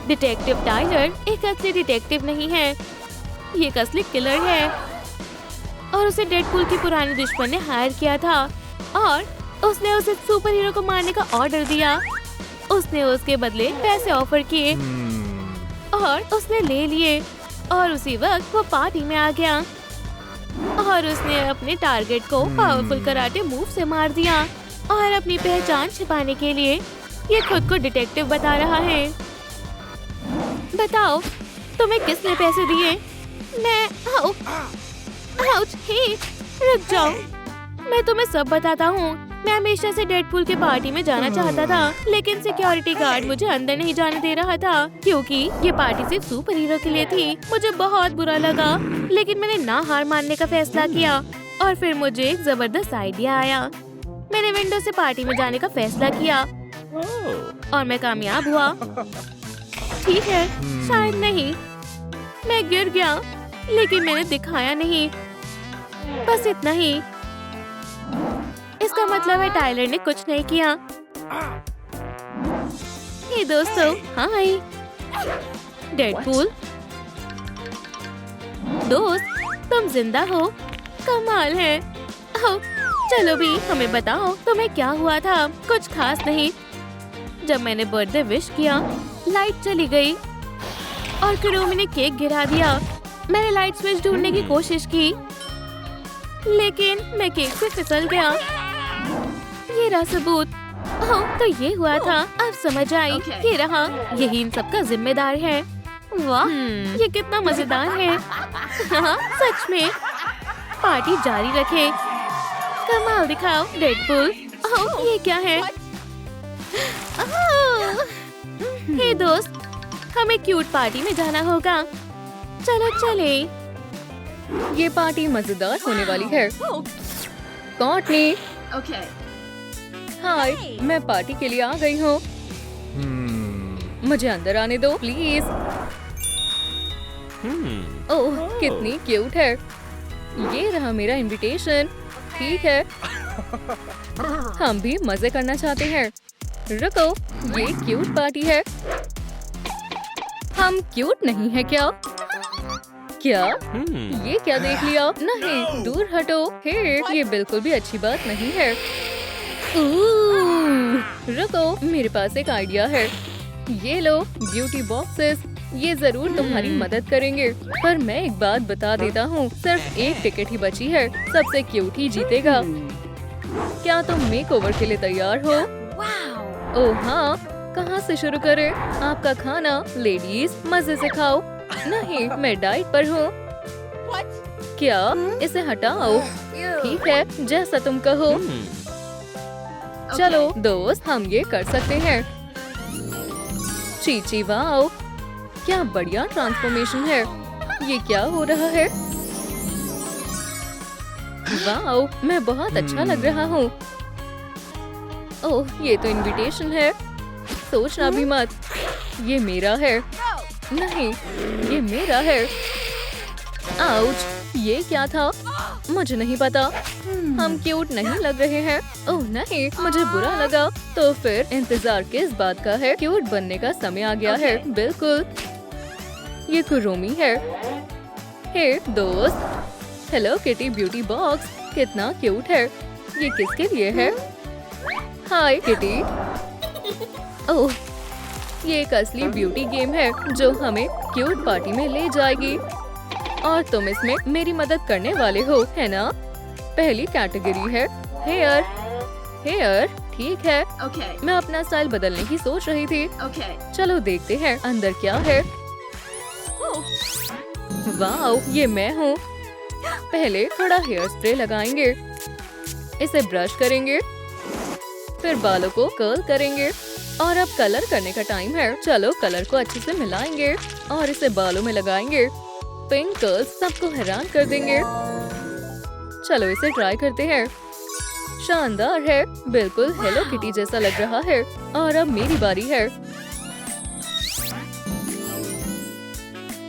डिटेक्टिव टाइलर एक असली डिटेक्टिव नहीं है, ये एक असली किलर है और उसे डेडपूल की पुरानी दुश्मन ने हायर किया था और उसने उसे सुपर हीरो को मारने का ऑर्डर दिया। उसने उसके बदले पैसे ऑफर किए और उसने ले लिए और उसी वक्त वो पार्टी में आ गया और उसने अपने टारगेट को पावरफुल कराटे मूव से मार दिया और अपनी पहचान छिपाने के लिए ये खुद को डिटेक्टिव बता रहा है। बताओ, तुम्हें किसने पैसे दिए? मैं आउच, हे, रुक जाओ, मैं तुम्हें सब बताता हूँ। मैं हमेशा से डेडपूल के पार्टी में जाना चाहता था, लेकिन सिक्योरिटी गार्ड मुझे अंदर नहीं जाने दे रहा था क्योंकि ये पार्टी सिर्फ सुपर हीरो के लिए थी। मुझे बहुत बुरा लगा, लेकिन मैंने ना हार मानने का फैसला किया और फिर मुझे एक जबरदस्त आइडिया आया। मैंने विंडो से पार्टी में जाने का फैसला किया और मैं कामयाब हुआ। ठीक है, शायद नहीं, मैं गिर गया, लेकिन मैंने दिखाया नहीं, बस इतना ही। इसका मतलब है टाइलर ने कुछ नहीं किया। हे दोस्तों, हाय डेडपूल। दोस्त, तुम जिंदा हो, कमाल है। ओह, चलो भी हमें बताओ तुम्हें क्या हुआ था। कुछ खास नहीं। जब मैंने बर्थडे विश किया, लाइट चली गई और कुरुमी ने केक गिरा दिया। मैंने लाइट स्विच ढूंढने की कोशिश की, लेकिन मैं केक से फिसल गया। ये रहा सबूत। ओह, तो ये हुआ था, अब समझ आई। ये रहा, यही इन सब का जिम्मेदार है। वाह, ये कितना मजेदार है। हाँ, सच में। पार्टी जारी रखे, कमाल दिखाओ डेडपूल। ओह, ये क्या है? हे दोस्त, हमें क्यूट पार्टी में जाना होगा। चलो चले। ये पार्टी मजेदार होने वाली है। कॉर्टनी, हाय, मैं पार्टी के लिए आ गई हूँ। मुझे अंदर आने दो प्लीज। ओह, कितनी क्यूट है। ये रहा मेरा इनविटेशन। ठीक है, हम भी मजे करना चाहते हैं। रुको, ये क्यूट पार्टी है। हम क्यूट नहीं है क्या? क्या? ये क्या देख लिया? नहीं, दूर हटो। हे, ये बिल्कुल भी अच्छी बात नहीं है। रुको, मेरे पास एक आइडिया है। ये लो ब्यूटी बॉक्सेस, ये जरूर तुम्हारी मदद करेंगे। पर मैं एक बात बता देता हूँ, सिर्फ एक टिकट ही बची है। सबसे क्यूट ही जीतेगा। क्या तुम मेकओवर के लिए तैयार हो? ओह हाँ, कहाँ से शुरू करें? आपका खाना लेडीज मजे से खाओ। नहीं, मैं डाइट पर हूँ। क्या? इसे हटाओ। ठीक है, जैसा तुम कहो। चलो दोस्त, हम ये कर सकते हैं। चीची, वाओ, क्या बढ़िया ट्रांसफॉर्मेशन है। ये क्या हो रहा है? वाओ, मैं बहुत अच्छा लग रहा हूँ। ओह, ये तो इनविटेशन है। सोचना भी मत, ये मेरा है। नहीं, ये मेरा है। आउच, ये क्या था? मुझे नहीं पता। हम क्यूट नहीं लग रहे हैं। ओह नहीं, मुझे बुरा लगा। तो फिर इंतजार किस बात का है? क्यूट बनने का समय आ गया है। बिल्कुल, ये कुरुमी है। हे दोस्त, हेलो किटी ब्यूटी बॉक्स, कितना क्यूट है। ये किसके लिए है? हाय किटी। ओह, ये एक असली ब्यूटी गेम है जो हमें क्यूट पार्टी में ले जाएगी और तुम इसमें मेरी मदद करने वाले हो, है ना? पहली कैटेगरी है हेयर। हेयर, ठीक है। मैं अपना स्टाइल बदलने की सोच रही थी। चलो देखते हैं अंदर क्या है। वाओ, ये मैं हूँ। पहले थोड़ा हेयर स्प्रे लगाएंगे, इसे ब्रश करेंगे, फिर बालों को कर्ल करेंगे और अब कलर करने का टाइम है। चलो कलर को अच्छे से मिलाएंगे और इसे बालों में लगाएंगे। पिंक कर्ल्स सबको हैरान कर देंगे। चलो इसे ट्राई करते हैं। शानदार है, बिल्कुल हेलो किटी जैसा लग रहा है। और अब मेरी बारी है।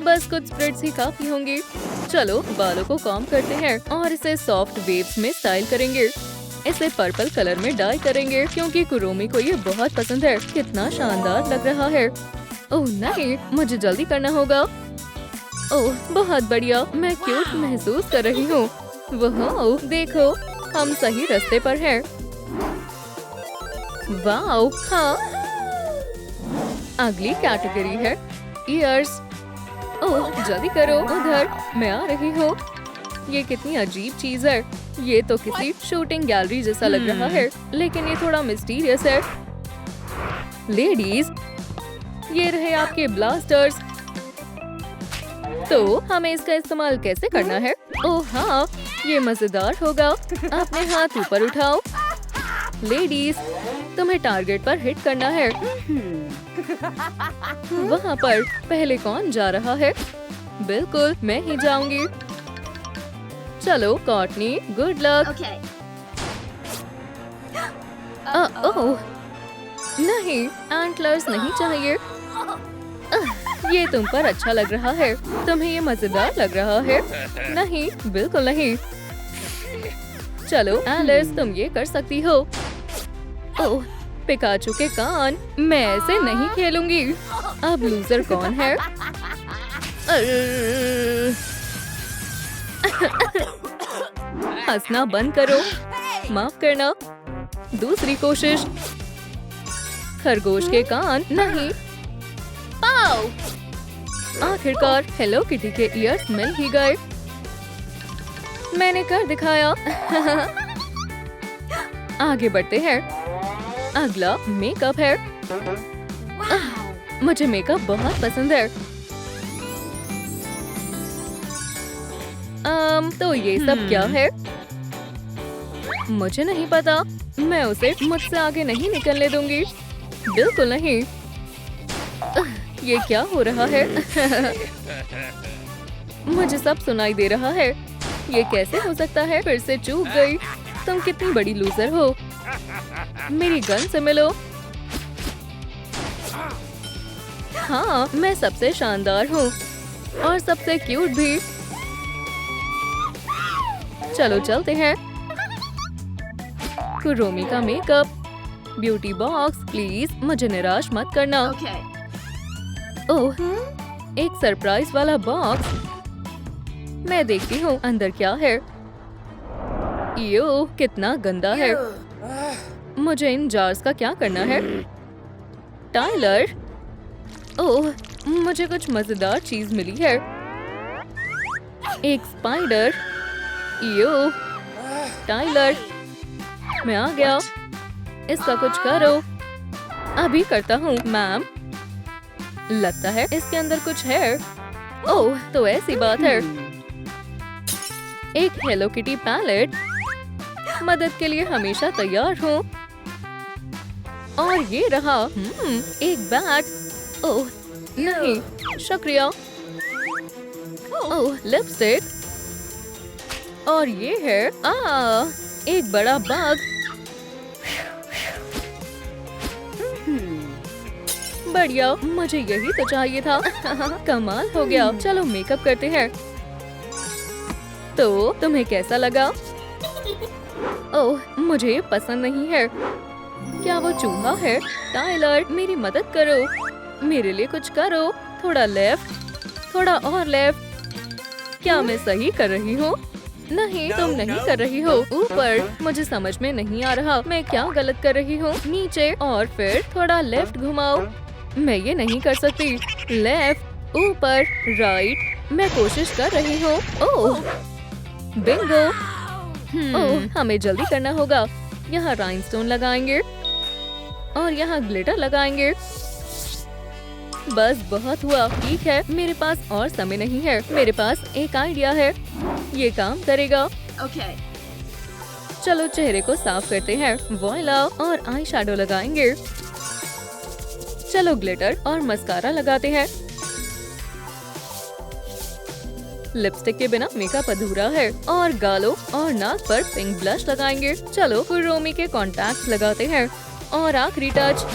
बस कुछ स्प्रेड्स ही काफी होंगी। चलो बालों को कॉम्ब करते हैं और इसे सॉफ्ट वेव्स में स्टाइल करेंगे। इसे पर्पल कलर में डाई करेंगे क्योंकि कुरोमी को ये बहुत पसंद है। कितना शानदार लग रहा है। ओह नहीं, मुझे जल्दी करना होगा। ओह बहुत बढ़िया, मैं क्यूट महसूस कर रही हूँ। वाह देखो, हम सही रास्ते पर हैं। वाओ हाँ। अगली कैटेगरी है ईयर्स। ओह जल्दी करो, उधर मैं आ रही हूँ। ये कितनी अजीब चीज है। ये तो किसी शूटिंग गैलरी जैसा लग रहा है, लेकिन ये थोड़ा मिस्टीरियस है। लेडीज, ये रहे आपके ब्लास्टर्स। तो हमें इसका इस्तेमाल कैसे करना है? ओह हाँ, ये मजेदार होगा। अपने हाथ ऊपर उठाओ। लेडीज, तुम्हें टारगेट पर हिट करना है। वहाँ पर पहले कौन जा रहा है? बिल्कुल मैं ही जाऊंगी। चलो कॉटनी, गुड लक। ओह नहीं, एंटलर्स नहीं चाहिए। ये तुम पर अच्छा लग रहा है। तुम्हें ये मजेदार लग रहा है? नहीं, बिल्कुल नहीं। चलो एलिस, तुम ये कर सकती हो। ओह पिकाचू के कान, मैं ऐसे नहीं खेलूंगी। अब लूजर कौन है? हंसना बंद करो। माफ करना। दूसरी कोशिश। खरगोश के कान नहीं। पाओ! आखिरकार हेलो किटी के ईयर्स मिल ही गए। मैंने कर दिखाया। आगे बढ़ते हैं। अगला मेकअप है। मुझे मेकअप बहुत पसंद है। तो ये सब क्या है? मुझे नहीं पता। मैं उसे मुझसे आगे नहीं निकलने दूंगी। बिल्कुल नहीं। ये क्या हो रहा है? मुझे सब सुनाई दे रहा है। ये कैसे हो सकता है? फिर से चूक गई। तुम कितनी बड़ी लूजर हो। मेरी गन से मिलो। हाँ, मैं सबसे शानदार हूँ और सबसे क्यूट भी। चलो चलते हैं। कुरोमी का मेकअप। ब्यूटी बॉक्स, प्लीज मुझे निराश मत करना। ओह, एक सरप्राइज वाला बॉक्स। मैं देखती हूँ अंदर क्या है। यो, कितना गंदा है। मुझे इन जार्स का क्या करना है? टाइलर, ओह, मुझे कुछ मजेदार चीज मिली है। एक स्पाइडर। यो, टाइलर, मैं आ गया। इसका कुछ करो। अभी करता हूँ मैम। लगता है इसके अंदर कुछ है। ओह, तो ऐसी बात है। एक हेलो किटी पैलेट। मदद के लिए हमेशा तैयार हूँ। और ये रहा एक बैट। ओह नहीं, शुक्रिया। ओह, लिपस्टिक। और ये है एक बड़ा बग। बढ़िया, मुझे यही तो चाहिए था। कमाल हो गया। चलो मेकअप करते हैं। तो तुम्हें कैसा लगा? ओह, मुझे ये पसंद नहीं है। क्या वो चूहा है? टाइलर, मेरी मदद करो। मेरे लिए कुछ करो। थोड़ा लेफ्ट, थोड़ा और लेफ्ट। क्या मैं सही कर रही हूँ? नहीं, तुम नहीं कर रही हो। ऊपर, मुझे समझ में नहीं आ रहा मैं क्या गलत कर रही हूँ। नीचे और फिर थोड़ा लेफ्ट घुमाओ। मैं ये नहीं कर सकती। लेफ्ट, ऊपर, राइट। मैं कोशिश कर रही हूँ। ओह, बिंगो। ओह, हमें जल्दी करना होगा। यहाँ राइनस्टोन लगाएंगे और यहाँ ग्लिटर लगाएंगे। बस बहुत हुआ। ठीक है, मेरे पास और समय नहीं है। मेरे पास एक आइडिया है। ये काम करेगा। चलो चेहरे को साफ करते हैं। वॉइला, और आई शैडो लगाएंगे। चलो ग्लिटर और मस्कारा लगाते हैं। लिपस्टिक के बिना मेकअप अधूरा है और गालों और नाक पर पिंक ब्लश लगाएंगे। चलो कुरोमी के कॉन्टैक्ट्स लगाते हैं और आखिरी टच।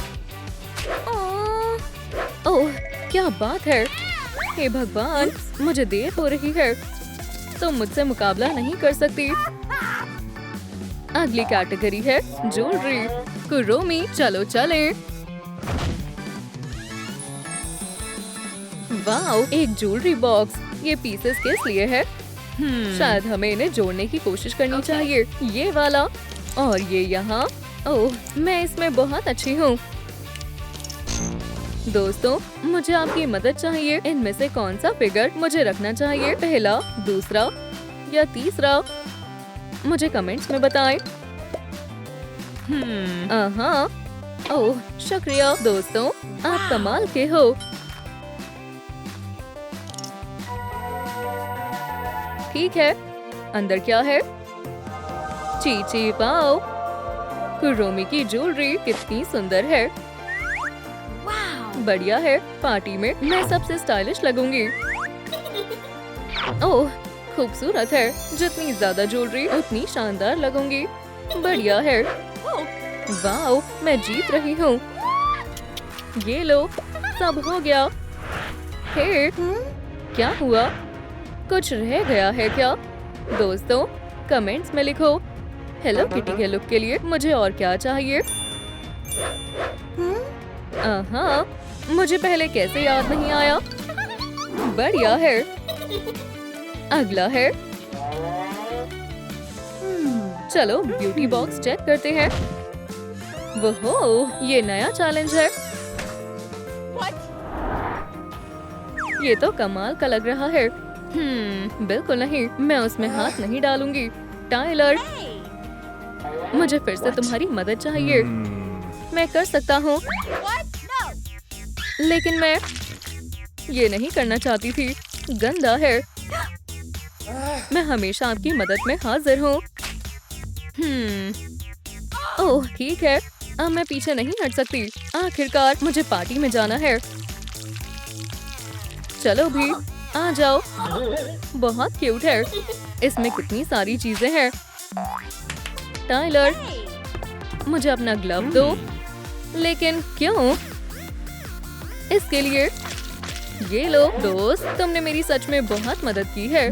ओह क्या बात है, हे भगवान मुझे देर हो रही है, तुम मुझसे मुकाबला नहीं कर सकती। अगली कैटेगरी है ज्वेलरी। कुरोमी चलो चले। वाओ एक ज्वेलरी बॉक्स, ये पीसेस किस लिए है? शायद हमें इन्हें जोड़ने की कोशिश करनी चाहिए। ये वाला और ये यहाँ। ओह मैं इसमें बहुत अच्छी हूँ। दोस्तों मुझे आपकी मदद चाहिए। इनमें से कौन सा फिगर मुझे रखना चाहिए, पहला, दूसरा या तीसरा? मुझे कमेंट्स में बताएं। हाँ ओह शुक्रिया दोस्तों, आप कमाल के हो। ठीक है, अंदर क्या है? चीची पाओ। कुरोमी की ज्वेलरी कितनी सुंदर है। बढ़िया है, पार्टी में मैं सबसे स्टाइलिश लगूंगी। ओह खूबसूरत है, जितनी ज्यादा ज्वेलरी उतनी शानदार लगूंगी। बढ़िया है। वाओ मैं जीत रही हूँ। ये लो सब हो गया। हे क्या हुआ, कुछ रह गया है क्या? दोस्तों कमेंट्स में लिखो। हेलो किटी के लुक के लिए मुझे और क्या चाहिए? हाँ मुझे पहले कैसे याद नहीं आया। बढ़िया है। अगला है, चलो ब्यूटी बॉक्स चेक करते हैं। वो ये नया चैलेंज है। ये तो कमाल का लग रहा है। बिल्कुल नहीं, मैं उसमें हाथ नहीं डालूंगी। टाइलर मुझे फिर से तुम्हारी मदद चाहिए। मैं कर सकता हूँ लेकिन मैं ये नहीं करना चाहती थी, गंदा है। मैं हमेशा आपकी मदद में हाजिर हूँ। ओह ठीक है, अब मैं पीछे नहीं हट सकती। आखिरकार मुझे पार्टी में जाना है। चलो भी आ जाओ। बहुत क्यूट है, इसमें कितनी सारी चीजें हैं। टाइलर मुझे अपना ग्लव दो। लेकिन क्यों? इसके लिए ये लो दोस्त, तुमने मेरी सच में बहुत मदद की है।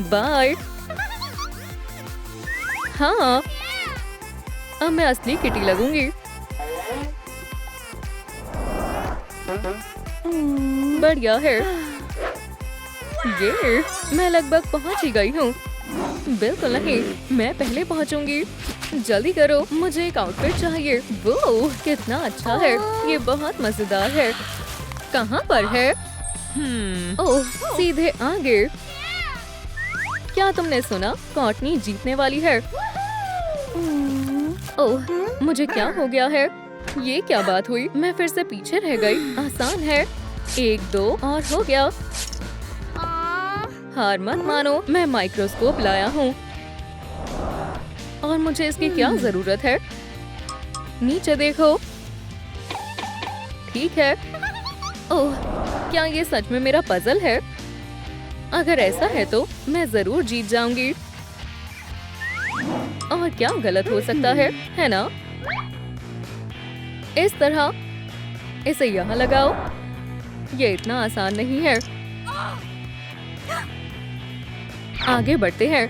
बाय। हाँ अब मैं असली किटी लगूंगी। बढ़िया है। ये मैं लगभग पहुंच ही गई हूँ। बिल्कुल नहीं, मैं पहले पहुंचूंगी। जल्दी करो, मुझे एक आउटफिट चाहिए। वो कितना अच्छा है, ये बहुत मजेदार है। कहाँ पर है? ओह सीधे आगे। क्या तुमने सुना, कॉटनी जीतने वाली है। ओह मुझे क्या हो गया है? ये क्या बात हुई, मैं फिर से पीछे रह गई। आसान है, 1 2 और हो गया। हार मत मानो, मैं माइक्रोस्कोप लाया हूँ और मुझे इसकी क्या जरूरत है। नीचे देखो। ठीक है। ओह क्या ये सच में मेरा पजल है? अगर ऐसा है तो मैं जरूर जीत जाऊंगी। और क्या गलत हो सकता है ना? इस तरह इसे यहाँ लगाओ। ये इतना आसान नहीं है। आगे बढ़ते हैं।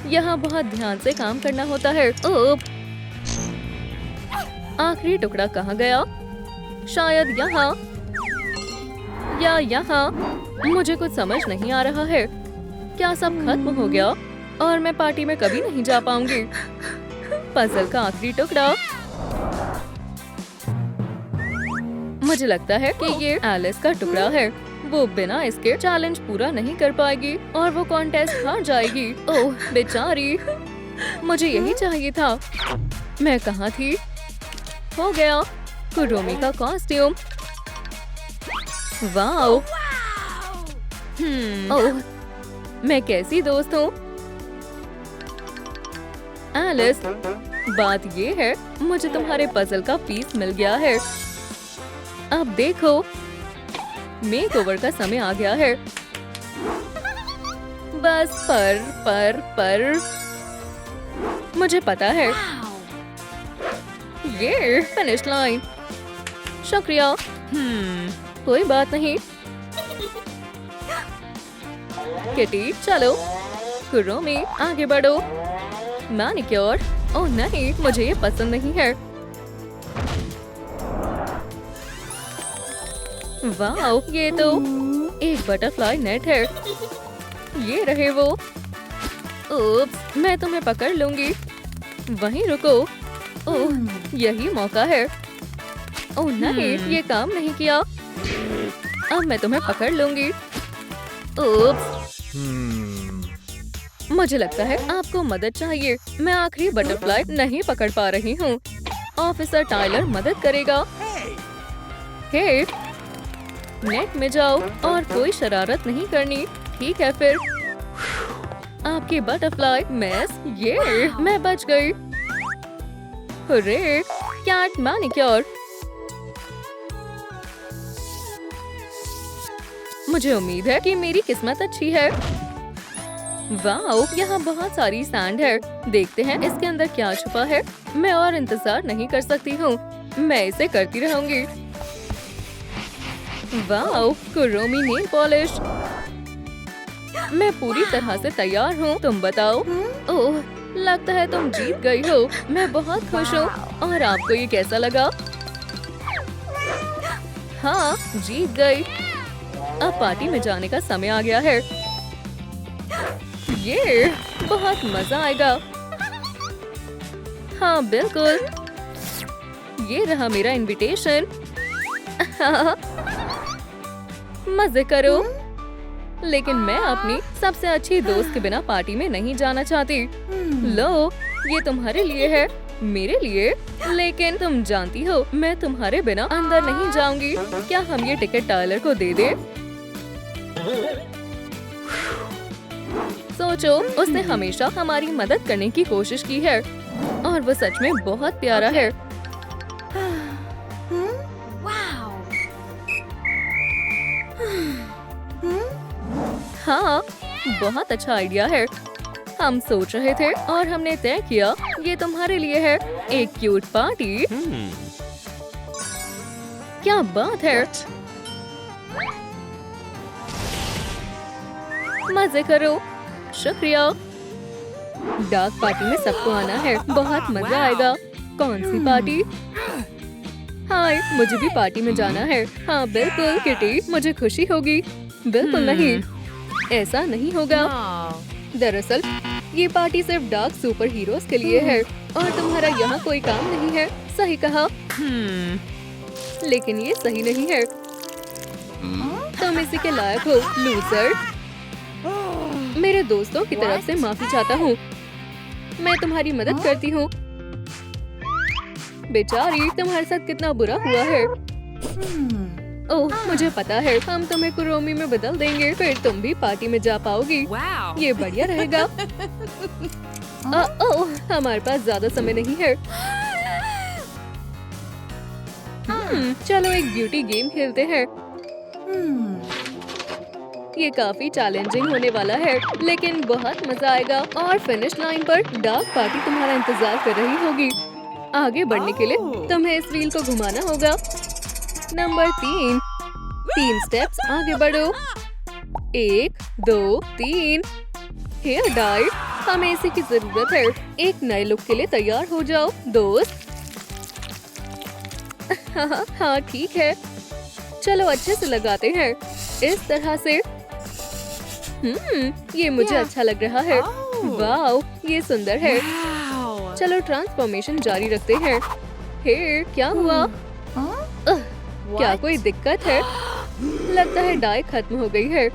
यहाँ बहुत ध्यान से काम करना होता है। ओप आखिरी टुकड़ा कहाँ गया? शायद यहाँ या यहाँ। मुझे कुछ समझ नहीं आ रहा है। क्या सब खत्म हो गया और मैं पार्टी में कभी नहीं जा पाऊंगी? पजल का आखिरी टुकड़ा। मुझे लगता है कि ये एलिस का टुकड़ा है। वो बिना इसके चैलेंज पूरा नहीं कर पाएगी और वो कॉन्टेस्ट हार जाएगी। ओह बेचारी, मुझे यही चाहिए था। मैं कहाँ थी? हो गया, कुरोमी का कॉस्ट्यूम। वाओ। ओह मैं कैसी दोस्त हूँ। एलिस बात ये है, मुझे तुम्हारे पजल का पीस मिल गया है। अब देखो। मेकओवर का समय आ गया है। बस पर मुझे पता है। ये फिनिश लाइन। शुक्रिया। कोई बात नहीं। किटी चलो। कुरोमी आगे बढ़ो। मैनिक्योर। ओह नहीं, मुझे ये पसंद नहीं है। वाओ, ये तो एक बटरफ्लाई नेट है। ये रहे वो। उप्स, मैं तुम्हें पकड़ लूंगी। वहीं रुको। ओह, यही मौका है। ओह नहीं, ये काम नहीं किया। अब मैं तुम्हें पकड़ लूंगी। उप्स, मुझे लगता है आपको मदद चाहिए। मैं आखिरी बटरफ्लाई नहीं पकड़ पा रही हूँ। ऑफिसर टाइलर मदद करेगा। हे, नेट में जाओ और कोई शरारत नहीं करनी। ठीक है फिर। आपकी बटरफ्लाई मिस। ये मैं बच गई। Hooray, cat manicure. मुझे उम्मीद है कि मेरी किस्मत अच्छी है। वाओ, यहाँ बहुत सारी सैंड है। देखते हैं इसके अंदर क्या छुपा है। मैं और इंतजार नहीं कर सकती हूँ। मैं इसे करती रहूंगी। Wow, Kuromi nail polish. मैं पूरी तरह से तैयार हूँ। तुम बताओ। ओह, लगता है तुम जीत गई हो। मैं बहुत खुश हूँ। और आपको ये कैसा लगा? हाँ, जीत गई। अब पार्टी में जाने का समय आ गया है। ये बहुत मजा आएगा। हाँ बिल्कुल। ये रहा मेरा इनविटेशन। मजे करो। लेकिन मैं अपनी सबसे अच्छी दोस्त के बिना पार्टी में नहीं जाना चाहती। लो, ये तुम्हारे लिए है, मेरे लिए। लेकिन तुम जानती हो, मैं तुम्हारे बिना अंदर नहीं जाऊंगी। क्या हम ये टिकट टाइलर को दे दें? सोचो, उसने हमेशा हमारी मदद करने की कोशिश की है और वो सच में बहुत प्यारा है। हाँ, बहुत अच्छा आइडिया है। हम सोच रहे थे और हमने तय किया, ये तुम्हारे लिए है। एक क्यूट पार्टी। क्या बात है। मजे करो। शुक्रिया। डार्क पार्टी में सबको आना है। बहुत मजा आएगा। कौन सी पार्टी? हाय, मुझे भी पार्टी में जाना है। हाँ बिल्कुल किटी, मुझे खुशी होगी। बिल्कुल नहीं, ऐसा नहीं होगा। दरअसल ये पार्टी सिर्फ डार्क सुपर हीरोज के लिए है और तुम्हारा यहाँ कोई काम नहीं है। सही कहा। लेकिन ये सही नहीं है। तुम इसी के लायक हो, लूजर। मेरे दोस्तों की तरफ से माफी चाहता हूँ। मैं तुम्हारी मदद करती हूँ। बेचारी, तुम्हारे साथ कितना बुरा हुआ है। ओह, मुझे पता है। हम तुम्हें कुरोमी में बदल देंगे, फिर तुम भी पार्टी में जा पाओगी। ये बढ़िया रहेगा। ओह, हमारे पास ज्यादा समय नहीं है। चलो एक ब्यूटी गेम खेलते हैं। ये काफी चैलेंजिंग होने वाला है, लेकिन बहुत मजा आएगा। और फिनिश लाइन पर डार्क पार्टी तुम्हारा इंतजार कर रही होगी। आगे बढ़ने के लिए तुम्हें इस व्हील को घुमाना होगा। नंबर 3 स्टेप्स आगे बढ़ो। 1 2 3। हेयर डाई, हमें इसी की जरूरत है। एक नए लुक के लिए तैयार हो जाओ दोस्त। हाँ ठीक है, चलो अच्छे से लगाते हैं इस तरह से। ये मुझे अच्छा लग रहा है। वाओ, ये सुंदर है। चलो ट्रांसफॉर्मेशन जारी रखते हैं। हे, क्या हुआ? क्या कोई दिक्कत है? लगता है डाई खत्म हो गई है।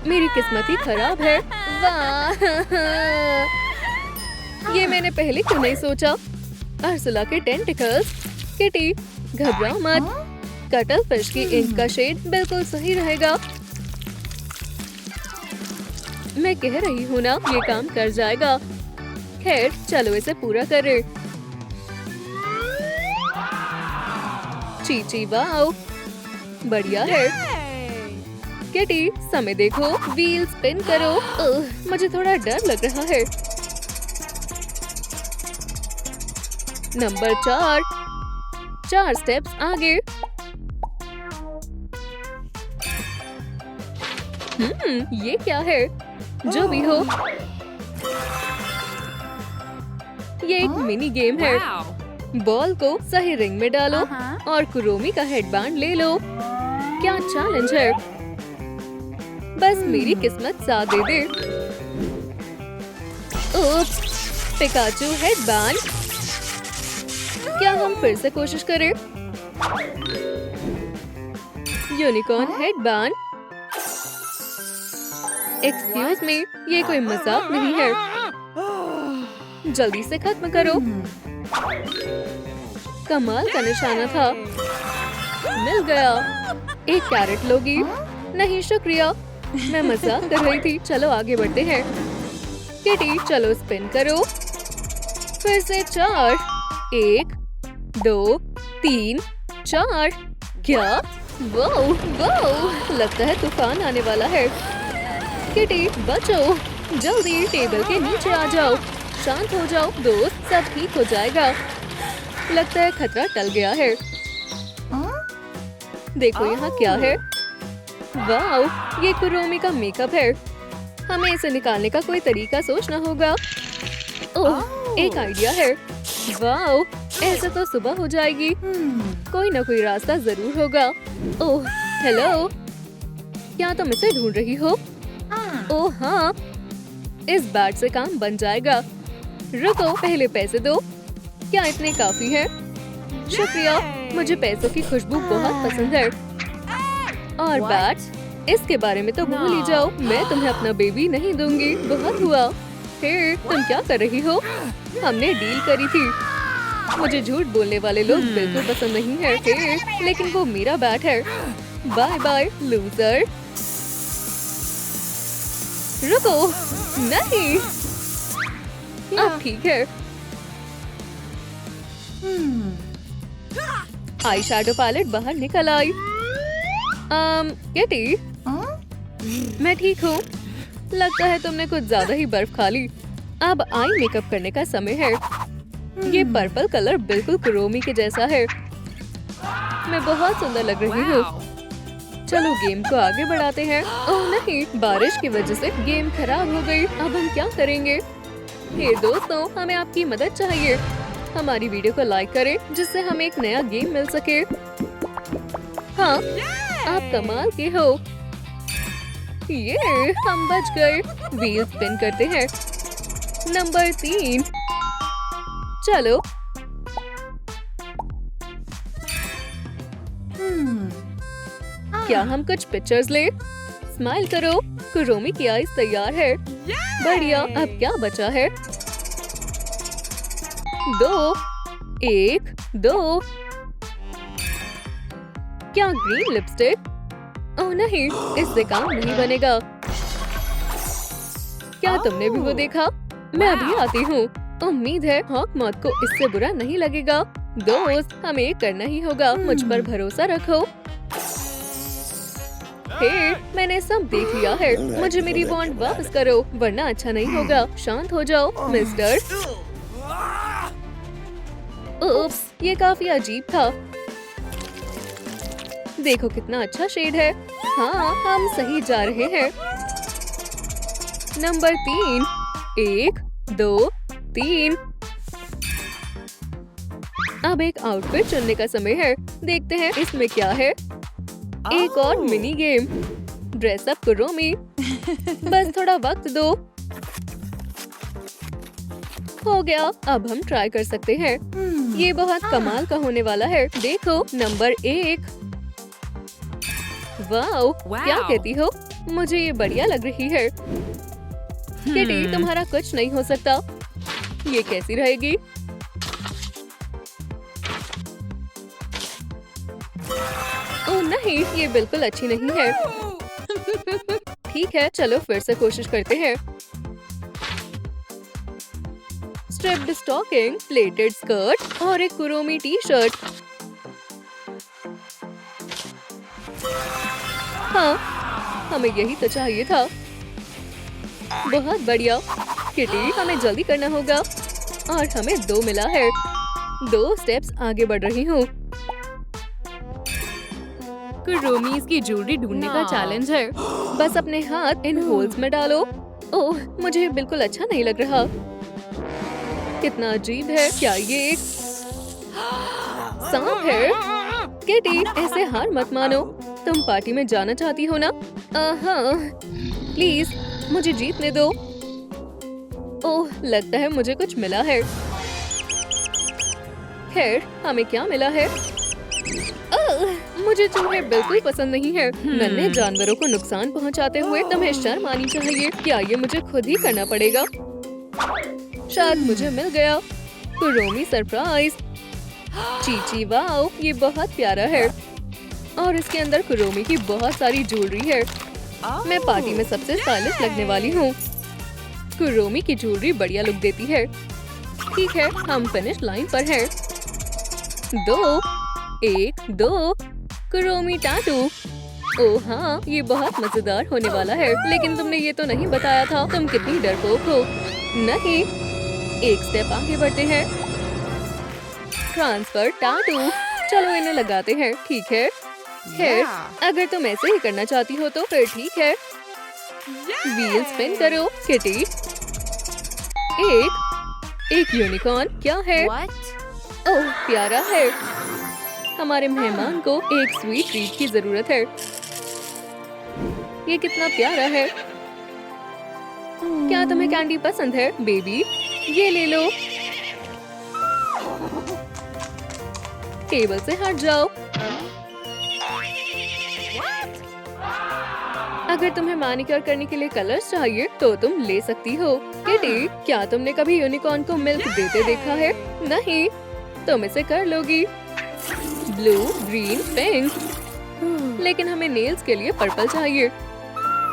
मेरी किस्मत ही खराब है। वाह, ये मैंने पहले क्यों नहीं सोचा? अर्सुला के टेंटिकल्स। किटी, घबराओ मत। कटल फिश की इंक का शेड बिल्कुल सही रहेगा। मैं कह रही हूँ ना, ये काम कर जाएगा। खैर, चलो इसे पूरा करें। चीची, वाओ, बढ़िया है। किटी, समय देखो, व्हील स्पिन करो। मुझे थोड़ा डर लग रहा है। नंबर 4, 4 स्टेप्स आगे। ये क्या है? जो भी हो, ये एक मिनी गेम है। बॉल को सही रिंग में डालो और कुरोमी का हेडबैंड ले लो। क्या चैलेंज है? बस मेरी किस्मत साथ दे दे। उप्स, पिकाचू हेडबैंड। क्या हम फिर से कोशिश करें? Unicorn headband. एक्सक्यूज मी, ये कोई मजाक नहीं है। जल्दी से खत्म करो। कमाल का निशाना था। मिल गया। एक कैरेट लोगी? नहीं शुक्रिया, मैं मजाक कर रही थी। चलो आगे बढ़ते हैं। किटी, चलो स्पिन करो। फिर से 4, 1, 2, 3, 4। क्या? वाओ, वाओ, लगता है तूफान आने वाला है। किटी, बचो, जल्दी टेबल के नीचे आ जाओ। शांत हो जाओ दोस्त, सब ठीक हो जाएगा। लगता है खतरा टल गया है। देखो यहाँ क्या है। वाओ, ये कुरोमी का मेकअप है। हमें इसे निकालने का कोई तरीका सोचना होगा। ओह, एक आइडिया है। वाओ, ऐसे तो सुबह हो जाएगी। कोई ना कोई रास्ता जरूर होगा। ओह, हेलो, क्या तुम इसे ढूंढ रही हो? ओह हाँ, इस बैट से काम बन जाएगा। रुको, पहले पैसे दो। क्या इतने काफी है? शुक्रिया, मुझे पैसों की खुशबू बहुत पसंद है। और बैट, इसके बारे में तो भूल ही जाओ। मैं तुम्हें अपना बेबी नहीं दूंगी। बहुत हुआ। हे, तुम क्या कर रही हो? हमने डील करी थी। मुझे झूठ बोलने वाले लोग बिल्कुल पसंद नहीं है। हे, लेकिन वो मेरा बैट है। Bye bye loser. रुको, नहीं, अब ठीक है। आई शैडो पैलेट बाहर निकल आई। किटी, मैं ठीक हूँ। लगता है तुमने कुछ ज्यादा ही बर्फ खा ली। अब आई मेकअप करने का समय है। ये पर्पल कलर बिल्कुल कुरोमी के जैसा है। मैं बहुत सुंदर लग रही हूँ। चलो गेम को आगे बढ़ाते हैं। ओह नहीं, बारिश की वजह से गेम खराब हो गई। अब हम क्या करेंगे? हे दोस्तों, हमें आपकी मदद चाहिए। हमारी वीडियो को लाइक करें जिससे हमें एक नया गेम मिल सके। हाँ, आप कमाल के हो। ये हम बच गए। व्हील स्पिन करते हैं। नंबर 3। चलो। क्या हम कुछ पिक्चर्स ले? स्माइल करो। कुरोमी की आइस तैयार है। बढ़िया, अब क्या बचा है? 2, 1, 2। क्या ग्रीन लिपस्टिक? ओह नहीं, इससे काम नहीं बनेगा। क्या तुमने भी वो देखा? मैं अभी आती हूँ। उम्मीद है हॉक मौत को इससे बुरा नहीं लगेगा। दोस्त, हमें करना ही होगा। मुझ पर भरोसा रखो। हे, मैंने सब देख लिया है। मुझे मेरी बॉन्ड वापस करो, वरना अच्छा नहीं होगा। शांत हो जाओ मिस्टर। उप्स, ये काफी अजीब था। देखो कितना अच्छा शेड है। हाँ, हम सही जा रहे हैं। नंबर 3, 1, 2, 3। अब एक आउटफिट चुनने का समय है। देखते हैं इसमें क्या है। एक और mini game. Dress up Kuromi. बस थोड़ा वक्त दो। हो गया, अब हम ट्राई कर सकते हैं। ये बहुत कमाल का होने वाला है। देखो, नंबर 1। वाओ, क्या कहती हो? मुझे ये बढ़िया लग रही है। किटी, तुम्हारा कुछ नहीं हो सकता। ये कैसी रहेगी? ओह नहीं, ये बिल्कुल अच्छी नहीं है। ठीक है, चलो फिर से कोशिश करते हैं। स्ट्रिप्ड स्टॉकिंग, प्लेटेड स्कर्ट और एक कुरोमी टी शर्ट। हाँ, हमें यही तो चाहिए था। बहुत बढ़िया किटी, हमें जल्दी करना होगा और हमें 2 मिला है। 2 स्टेप्स आगे बढ़ रही हूँ। कुरोमी की ज्वेलरी ढूंढने का चैलेंज है। बस अपने हाथ इन होल्स में डालो। ओह, मुझे बिल्कुल अच्छा नहीं लग रहा। कितना अजीब है। क्या ये एक सांप है? किटी, ऐसे हार मत मानो। तुम पार्टी में जाना चाहती हो ना? हाँ, प्लीज मुझे जीतने दो। ओह, लगता है मुझे कुछ मिला है। खैर, हमें क्या मिला है? मुझे चूहे बिल्कुल पसंद नहीं है। नन्हे जानवरों को नुकसान पहुंचाते हुए तुम्हें शर्म आनी चाहिए। क्या ये मुझे खुद ही करना पड़ेगा? शायद मुझे मिल गया। Kuromi surprise. चीची, वाओ, ये बहुत प्यारा है और इसके अंदर कुरोमी की बहुत सारी ज्वेलरी है। मैं पार्टी में सबसे स्टाइलिश लगने वाली हूँ। कुरोमी की ज्वेलरी बढ़िया लुक देती है। ठीक है, हम फिनिश लाइन पर हैं। 2 1 2 कुरोमी टैटू। ओह हाँ, ये बहुत मजेदार होने वाला है। लेकिन तुमने ये तो नहीं बताया था तुम कितनी डरपोक हो। नहीं, एक स्टेप आगे बढ़ते हैं। Transfer tattoo. चलो इन्हें लगाते हैं। ठीक है, खैर अगर तुम ऐसे ही करना चाहती हो तो फिर ठीक है। व्हील स्पिन करो किटी। एक यूनिकॉर्न। क्या है? ओह, प्यारा है। हमारे मेहमान को एक स्वीट ट्रीट की जरूरत है। ये कितना प्यारा है। क्या तुम्हें कैंडी पसंद है बेबी? ये ले लो। टेबल से हट जाओ। अगर तुम्हें मैनिक्योर करने के लिए कलर्स चाहिए तो तुम ले सकती हो। किटी, क्या तुमने कभी यूनिकॉर्न को मिल्क देते देखा है? नहीं, तुम इसे कर लोगी। Blue, green, pink. लेकिन हमें नेल्स के लिए पर्पल चाहिए।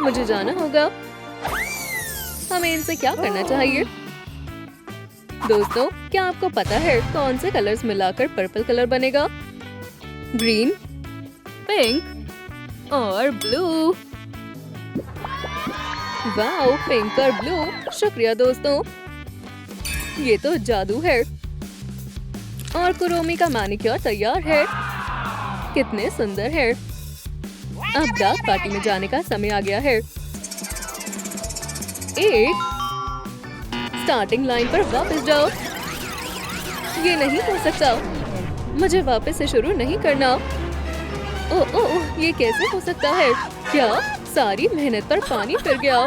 मुझे जाना होगा। हमें इनसे क्या करना चाहिए? दोस्तों, क्या आपको पता है कौन से कलर्स मिलाकर पर्पल कलर बनेगा? ग्रीन, पिंक और ब्लू। वाओ, पिंक और ब्लू। शुक्रिया दोस्तों, ये तो जादू है। और कुरोमी का मैनिक्योर तैयार है। कितने सुंदर है। अब डार्क पार्टी में जाने का समय आ गया है। स्टार्टिंग लाइन पर वापस जाओ। ये नहीं हो सकता। मुझे वापस से शुरू नहीं करना। ओह, ये कैसे हो सकता है? क्या सारी मेहनत पर पानी फिर गया?